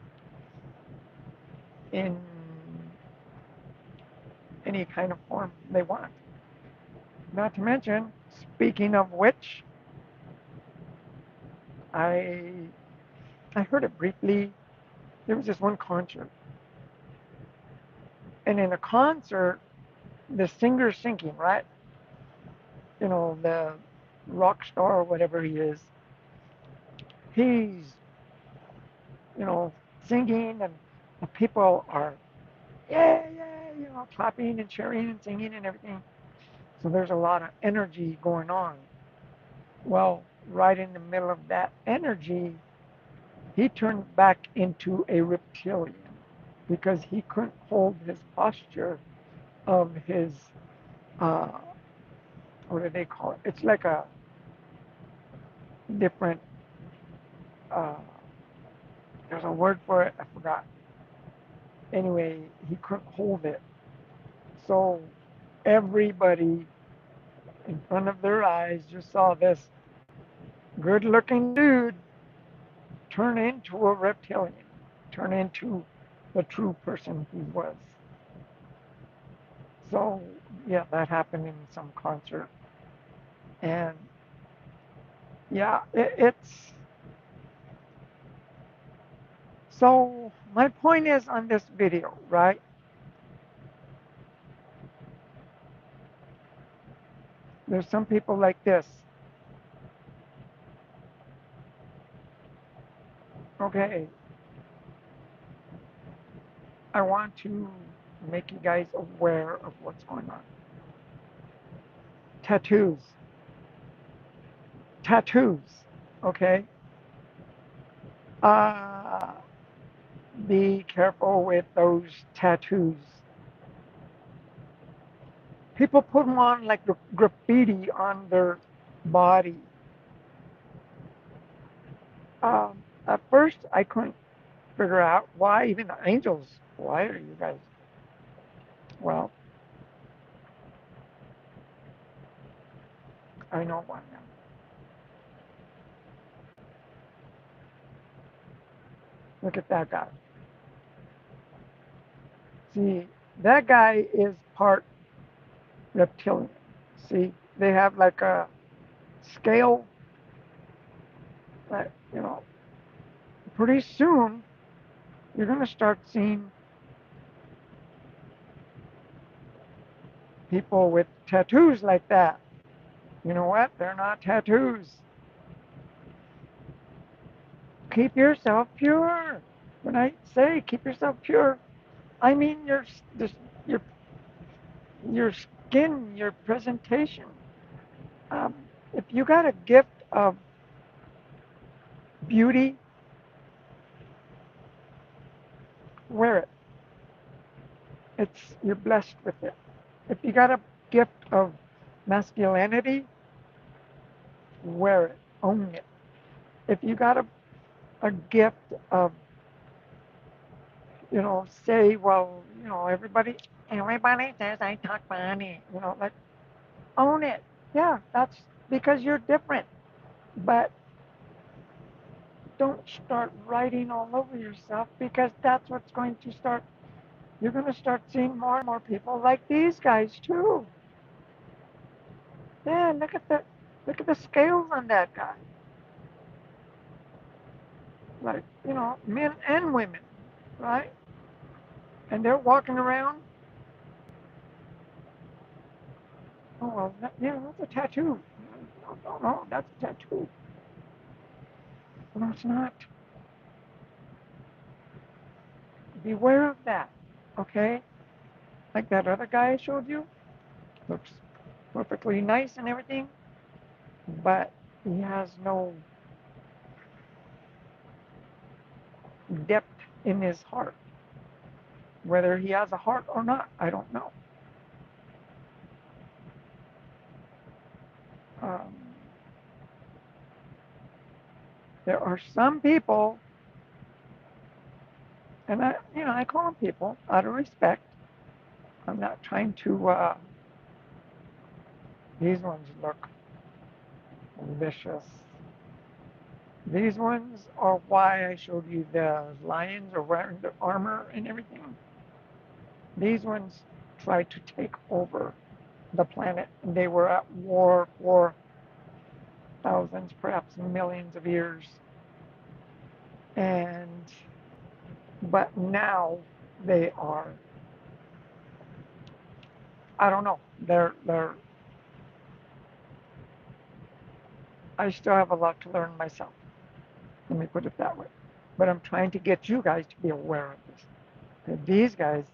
in any kind of form they want. Not to mention, speaking of which, I I heard it briefly. There was this one concert, and in a concert, the singer's singing, right? The rock star or whatever he is. He's, you know, singing, and the people are, yeah, yeah, clapping and cheering and singing and everything. So there's a lot of energy going on. Well, right in the middle of that energy, he turned back into a reptilian because he couldn't hold his posture of his, uh, what do they call it? It's like a different, uh, there's a word for it, I forgot. Anyway, he couldn't hold it. So everybody in front of their eyes just saw this good looking dude turn into a reptilian, turn into the true person he was. So, yeah, that happened in some concert. And yeah, it's so my point is on this video, right? There's some people like this. Okay, I want to make you guys aware of what's going on. Tattoos. Tattoos. Okay? Uh, be careful with those tattoos. People put them on like graffiti on their body. At first, I couldn't figure out why even the angels. Why are you guys? Well, I know why now. Look at that guy. See, that guy is part reptilian. See, they have like a scale that, pretty soon you're going to start seeing people with tattoos like that. You know what? They're not tattoos. Keep yourself pure. When I say keep yourself pure, I mean your your skin, your presentation. Um, if you got a gift of beauty, wear it. It's you're blessed with it. If you got a gift of masculinity, wear it. Own it. If you got a gift of, say, well, everybody says I talk funny, like own it. Yeah, that's because you're different. But don't start writing all over yourself because that's what's going to start. You're going to start seeing more and more people like these guys too. Yeah, look at the scales on that guy. Like, men and women, right? And they're walking around. Oh well, that's a tattoo. No, no, no, that's a tattoo. No, it's not. Beware of that. Okay? Like that other guy I showed you. Looks perfectly nice and everything, but he has no depth in his heart. Whether he has a heart or not, I don't know. Um, there are some people, and I call them people out of respect. I'm not trying to. These ones look vicious. These ones are why I showed you the lions are wearing the armor and everything. These ones tried to take over the planet. And they were at war for thousands, perhaps millions of years. And but now they are. I don't know. They're. I still have a lot to learn myself. Let me put it that way. But I'm trying to get you guys to be aware of this. And these guys,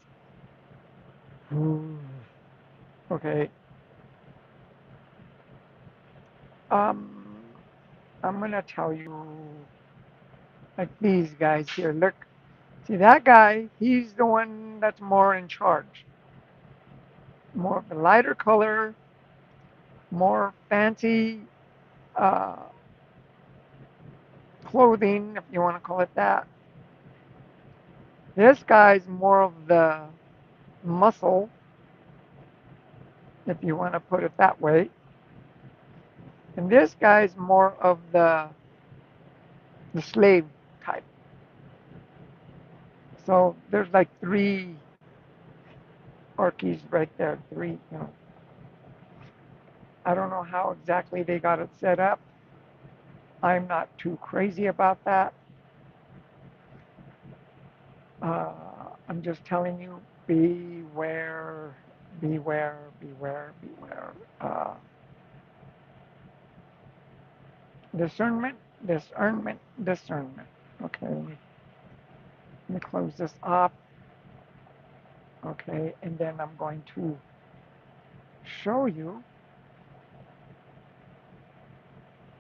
okay. Um, I'm gonna tell you, like these guys here. Look, see that guy? He's the one that's more in charge. More of the lighter color, more fancy uh, clothing, if you want to call it that. This guy's more of the muscle, if you want to put it that way. And this guy's more of the slave type. So there's like three Orkies right there. Three, I don't know how exactly they got it set up. I'm not too crazy about that. Uh, I'm just telling you, beware, beware, beware, beware. Discernment, discernment, discernment. Okay, let me close this up. Okay, and then I'm going to show you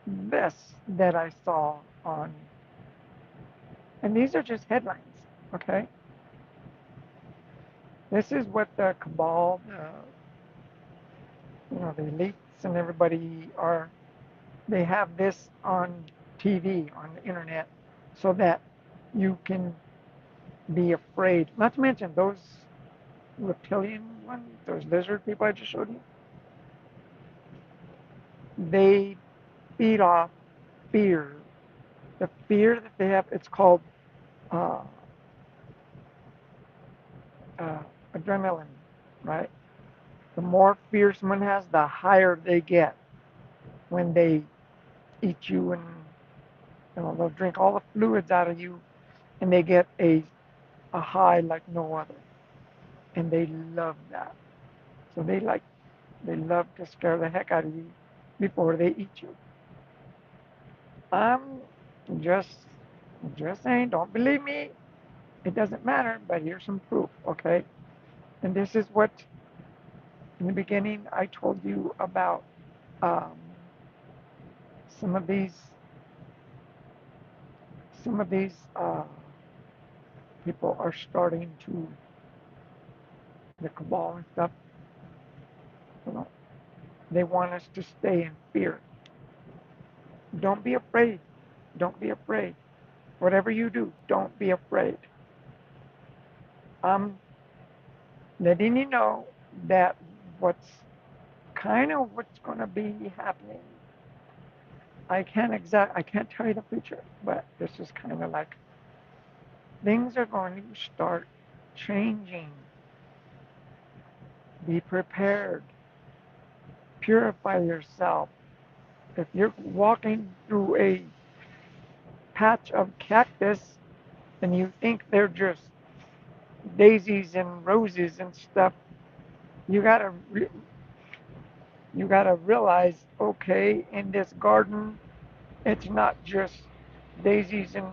this that I saw on, and these are just headlines. Okay, this is what the cabal, the elites and everybody are. They have this on TV, on the internet, so that you can be afraid. Not to mention those reptilian ones, those lizard people I just showed you. They feed off fear. The fear that they have, it's called uh, uh, adrenaline, right? The more fear someone has, the higher they get when they eat you, and they'll drink all the fluids out of you, and they get a high like no other, and they love that. So they love to scare the heck out of you before they eat you. I'm just just saying, don't believe me. It doesn't matter, but here's some proof, okay? And this is what, in the beginning, I told you about um, some of these, some of these people are starting to, the cabal and stuff, you know, they want us to stay in fear. Don't be afraid. Don't be afraid. Whatever you do, don't be afraid. I'm letting you know that what's what's going to be happening. I can't tell you the future, but this is kind of like things are going to start changing. Be prepared. Purify yourself. If you're walking through a patch of cactus and you think they're just daisies and roses and stuff, you gotta you gotta realize, okay, in this garden, it's not just daisies and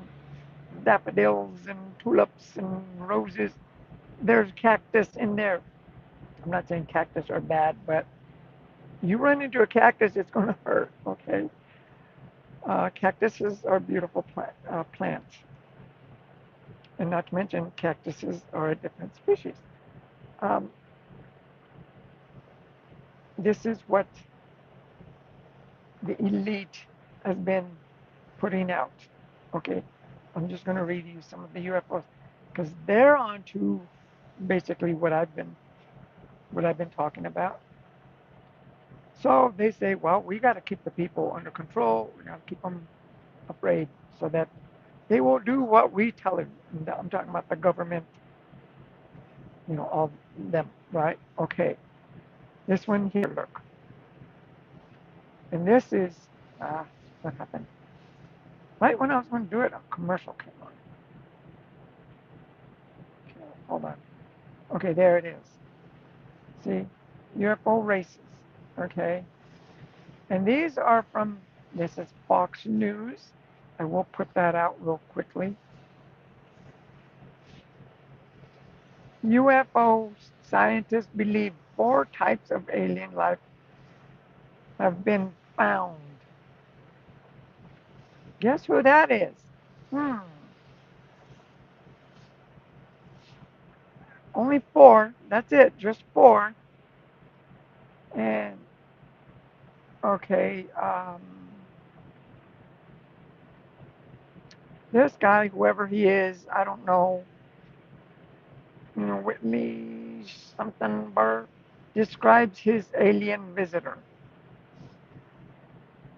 daffodils and tulips and roses. There's cactus in there. I'm not saying cactus are bad, but you run into a cactus, it's going to hurt. Okay, cactuses are beautiful plants, and not to mention cactuses are a different species. Um, this is what the elite has been putting out. Okay, I'm just going to read you some of the UFOs because they're on to basically what I've been talking about. So they say, well, we got to keep the people under control. We got to keep them afraid so that they will do what we tell them. I'm talking about the government, all them, right? Okay. This one here, look. And this is, what happened? Right when I was going to do it, a commercial came on. Okay, hold on. Okay, there it is. See, UFO races. Okay. And these are from, this is Fox News. I will put that out real quickly. UFO scientists believe 4 types of alien life have been found. Guess who that is? Hmm. Only 4. That's it. Just 4. And okay. This guy, whoever he is, I don't know. Whitley something Burr describes his alien visitor.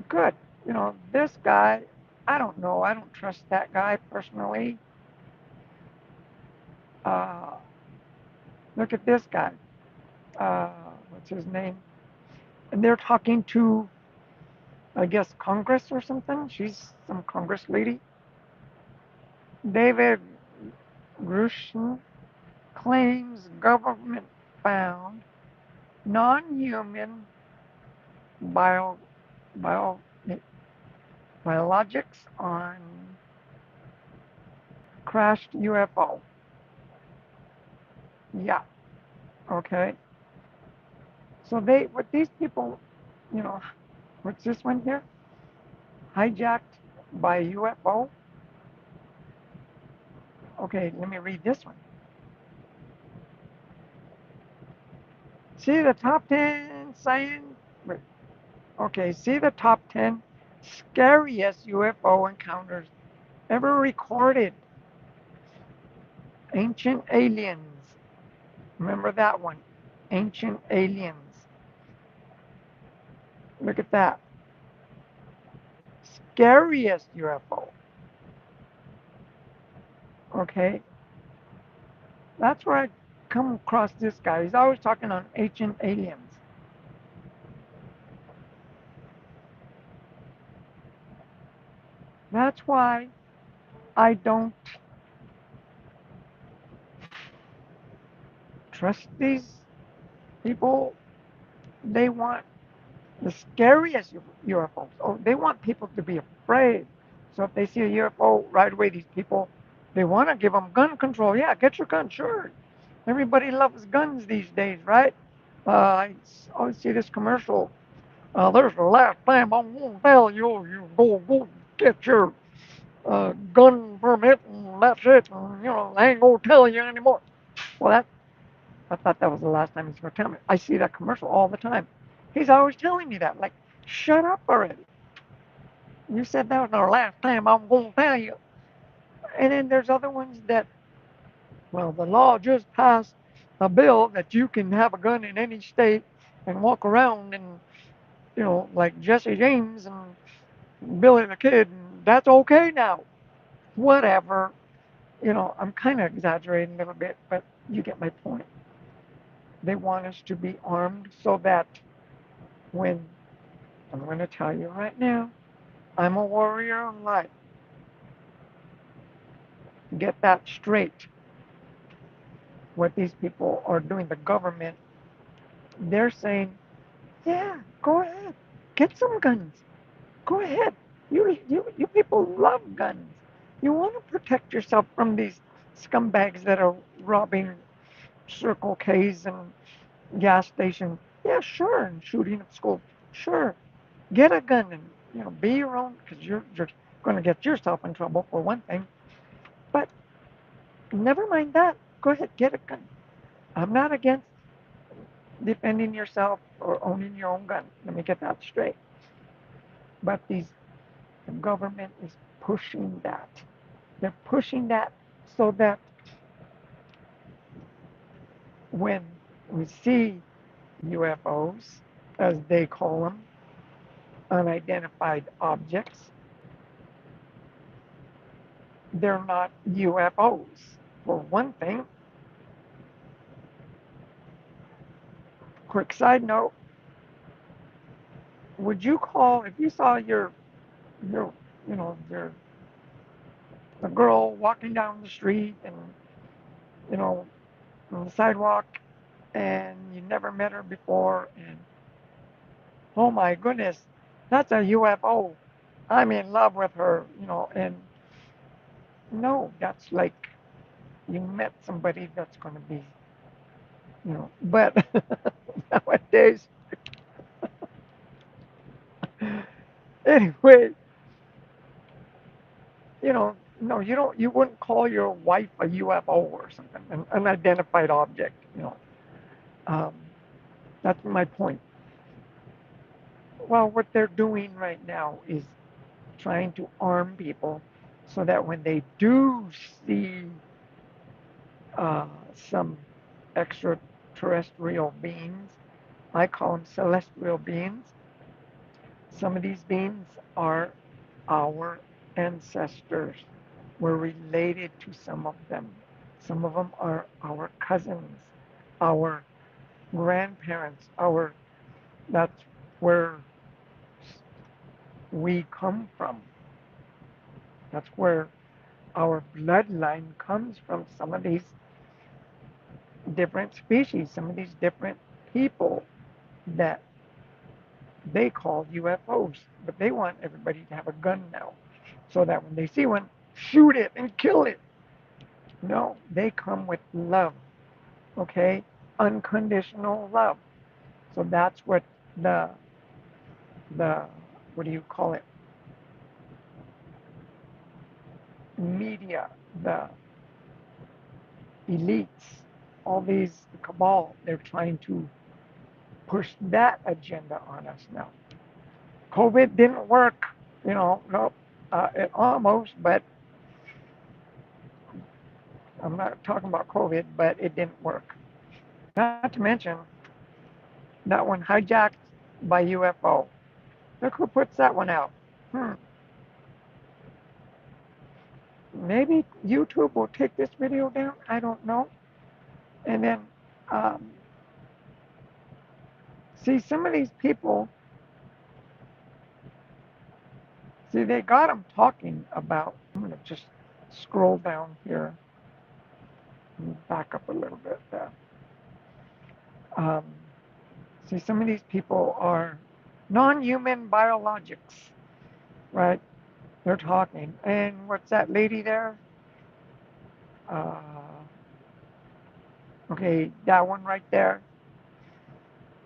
Good. This guy, I don't know. I don't trust that guy personally. Uh, Look at this guy. Uh, what's his name? And they're talking to, I guess, Congress or something. She's some Congress lady. David Gruschen claims government found non-human bio, bio, biologics on crashed UFO. Yeah, okay. So what these people, you know, what's this one here? Hijacked by UFO. Okay, let me read this one. See the top 10 science. Okay, see the top 10 scariest UFO encounters ever recorded. Ancient aliens. Remember that one? Ancient aliens. Look at that. Scariest UFO. Okay, that's where I come across this guy. He's always talking on ancient aliens. That's why I don't trust these people. They want the scariest UFOs. Oh, they want people to be afraid. So if they see a UFO, right away, these people They want to give them gun control. Yeah, get your gun, sure. Everybody loves guns these days, right? I always see this commercial. There's the last time I'm gonna tell you, you go get your gun permit, and that's it. And, I ain't gonna tell you anymore. Well, I thought that was the last time he's gonna tell me. I see that commercial all the time. He's always telling me that. Like, shut up already. You said that was the last time I'm gonna tell you. And then there's other ones that, well, the law just passed a bill that you can have a gun in any state and walk around and, like Jesse James and Billy the Kid, and that's okay now. Whatever. I'm kind of exaggerating a little bit, but you get my point. They want us to be armed so that when, I'm going to tell you right now, I'm a warrior of life. Get that straight. What these people are doing, the government, they're saying, yeah, go ahead, get some guns. Go ahead. You people love guns. You want to protect yourself from these scumbags that are robbing Circle K's and gas stations. Yeah, sure, and shooting at schools. Sure, get a gun and be your own, because you're going to get yourself in trouble for one thing. But never mind that. Go ahead, get a gun. I'm not against defending yourself or owning your own gun. Let me get that straight. But the government is pushing that. They're pushing that so that when we see UFOs, as they call them, unidentified objects, they're not UFOs. For one thing, quick side note, would you call, if you saw your your a girl walking down the street and you know on the sidewalk, and you never met her before, and oh my goodness, that's a UFO. I'm in love with her, and no, that's like you met somebody that's going to be, but nowadays, anyway, no, you wouldn't call your wife a UFO or something, an unidentified object, Um, that's my point. Well, what they're doing right now is trying to arm people so that when they do see some extraterrestrial beings, I call them celestial beings. Some of these beings are our ancestors. We're related to some of them. Some of them are our cousins, our grandparents, that's where we come from. That's where our bloodline comes from. Some of these different species, some of these different people that they call UFOs, but they want everybody to have a gun now so that when they see one, shoot it and kill it. No, they come with love, okay? Unconditional love. So that's what the the what do you call it? Media, the elites, all these the cabal, they're trying to push that agenda on us now. COVID didn't work, nope, it almost, but I'm not talking about COVID, but it didn't work. Not to mention that one hijacked by UFO. Look who puts that one out. Hmm. Maybe YouTube will take this video down. I don't know. And then, um, see, some of these people, see, they got them talking about. I'm going to just scroll down here and back up a little bit there. Um, See, some of these people are non-human biologics, right? They're talking. And what's that lady there? Uh, okay, that one right there.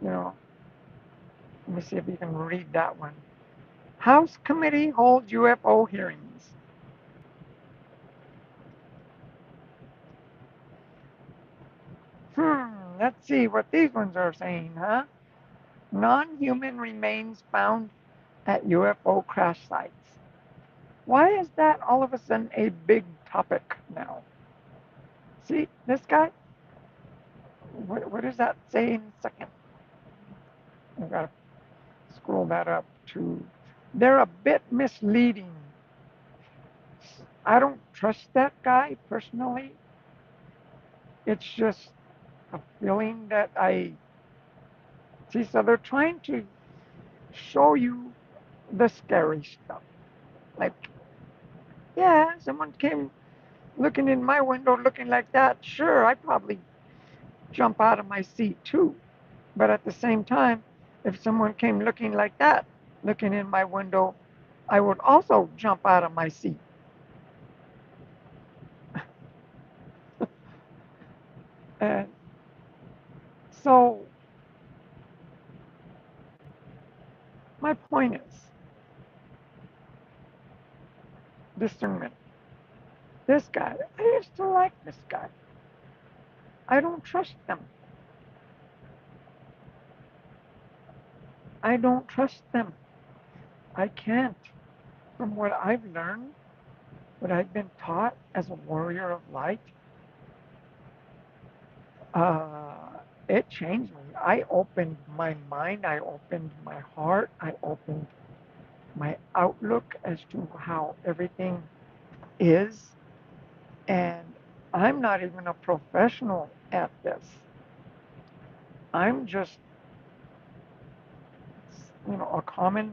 You know, let me see if you can read that one. House committee holds UFO hearings. Let's see what these ones are saying, huh? Non-human remains found at UFO crash sites. Why is that all of a sudden a big topic now? See, this guy, what does that say in a second? I've got to scroll that up to. They're a bit misleading. I don't trust that guy personally. It's just a feeling that I see. So they're trying to show you the scary stuff. Like, yeah, someone came looking in my window looking like that. Sure, I'd probably jump out of my seat too. But at the same time, if someone came looking like that, looking in my window, I would also jump out of my seat. And so my point is discernment. This guy, I used to like this guy. I don't trust them. I don't trust them. I can't. From what I've learned, what I've been taught as a warrior of light, it changed me. I opened my mind, I opened my heart, I opened my outlook as to how everything is. And I'm not even a professional at this. I'm just, a common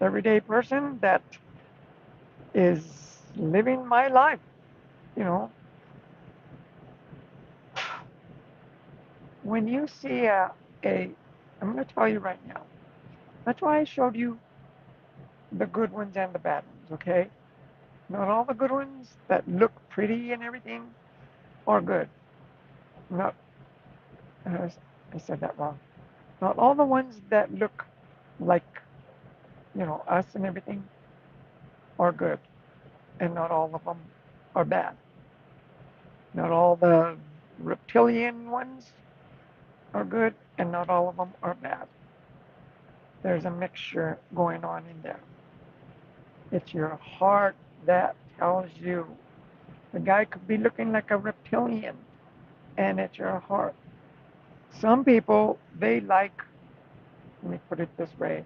everyday person that is living my life. You know, when you see I'm going to tell you right now, that's why I showed you the good ones and the bad ones, okay? Not all the good ones that look pretty and everything are good. Not, I said that wrong. Not all the ones that look like, us and everything are good. And not all of them are bad. Not all the reptilian ones are good, and not all of them are bad. There's a mixture going on in there. It's your heart that tells you. The guy could be looking like a reptilian, and it's your heart. Some people, they like, let me put it this way.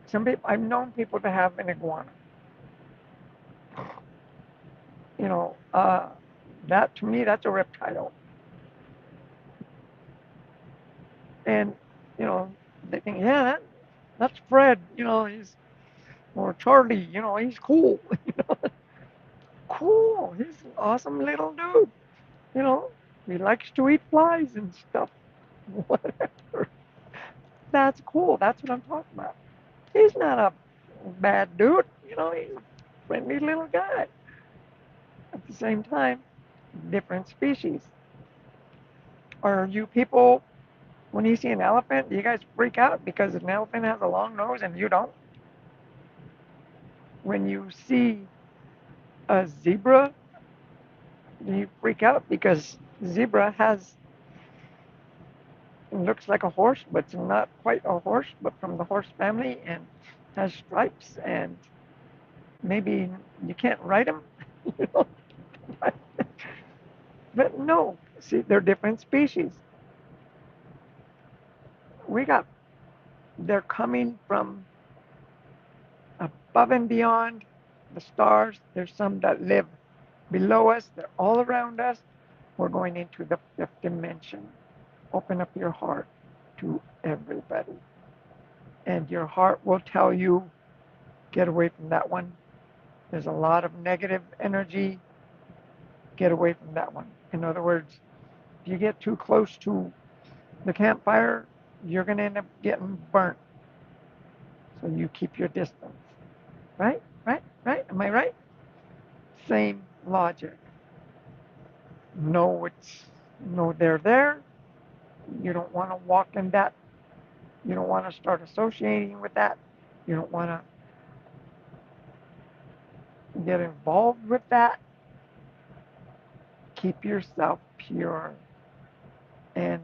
Some people, I've known people to have an iguana. You know, that to me, that's a reptile. And, they think, yeah, that's Fred. Or Charlie, he's cool. Cool. He's an awesome little dude. You know, he likes to eat flies and stuff. Whatever. That's cool. That's what I'm talking about. He's not a bad dude. He's a friendly little guy. At the same time, different species. Are you people, when you see an elephant, do you guys freak out because an elephant has a long nose and you don't? When you see a zebra, do you freak out because zebra has, it looks like a horse, but it's not quite a horse, but from the horse family and has stripes and maybe you can't ride them, you know? But no, see, they're different species. We got, they're coming from above and beyond the stars. There's some that live below us, they're all around us. We're going into the fifth dimension. Open up your heart to everybody. And your heart will tell you, get away from that one. There's a lot of negative energy. Get away from that one. In other words, if you get too close to the campfire, you're going to end up getting burnt. So you keep your distance. Right? Right? Right? Am I right? Same logic. Know they're there. You don't want to walk in that. You don't want to start associating with that. You don't want to get involved with that. Keep yourself pure and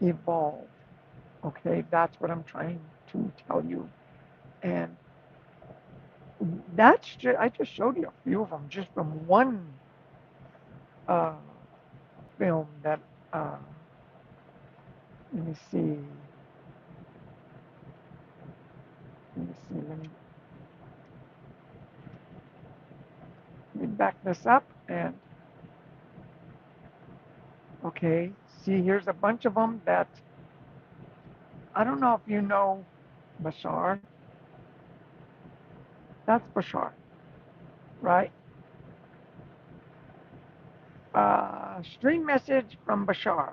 evolve. Okay, that's what I'm trying to tell you. And I just showed you a few of them just from one uh, film that, uh, let me see, let me back this up and, okay, see, here's a bunch of them that, I don't know if you know Bashar. That's Bashar, right? Stream message from Bashar.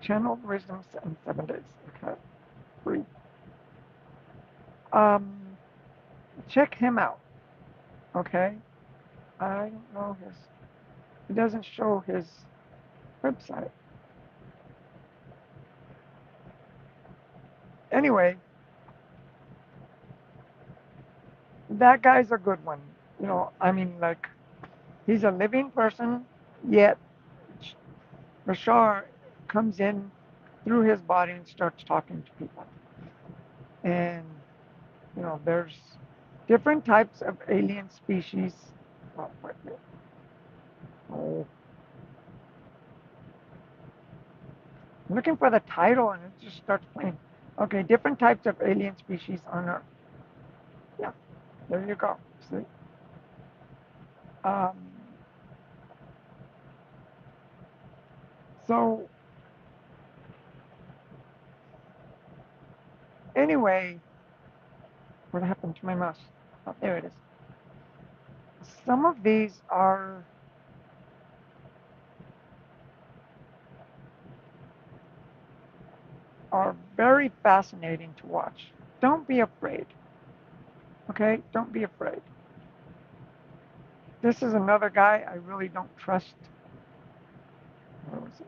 Channel wisdom in 7 days. Okay, free. Um, check him out. Okay, I don't know his. It doesn't show his website. Anyway, that guy's a good one. I mean, like, he's a living person, yet Bashar comes in through his body and starts talking to people. And, there's different types of alien species. Oh, wait, wait. Oh. I'm looking for the title and it just starts playing. Okay, different types of alien species on Earth. Yeah, there you go. See? Um, so, anyway, what happened to my mouse? Oh, there it is. Some of these are very fascinating to watch. Don't be afraid. Okay? Don't be afraid. This is another guy I really don't trust. Where was it?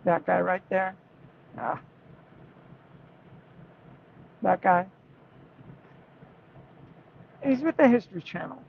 That guy right there. Ah, that guy. He's with the History Channel.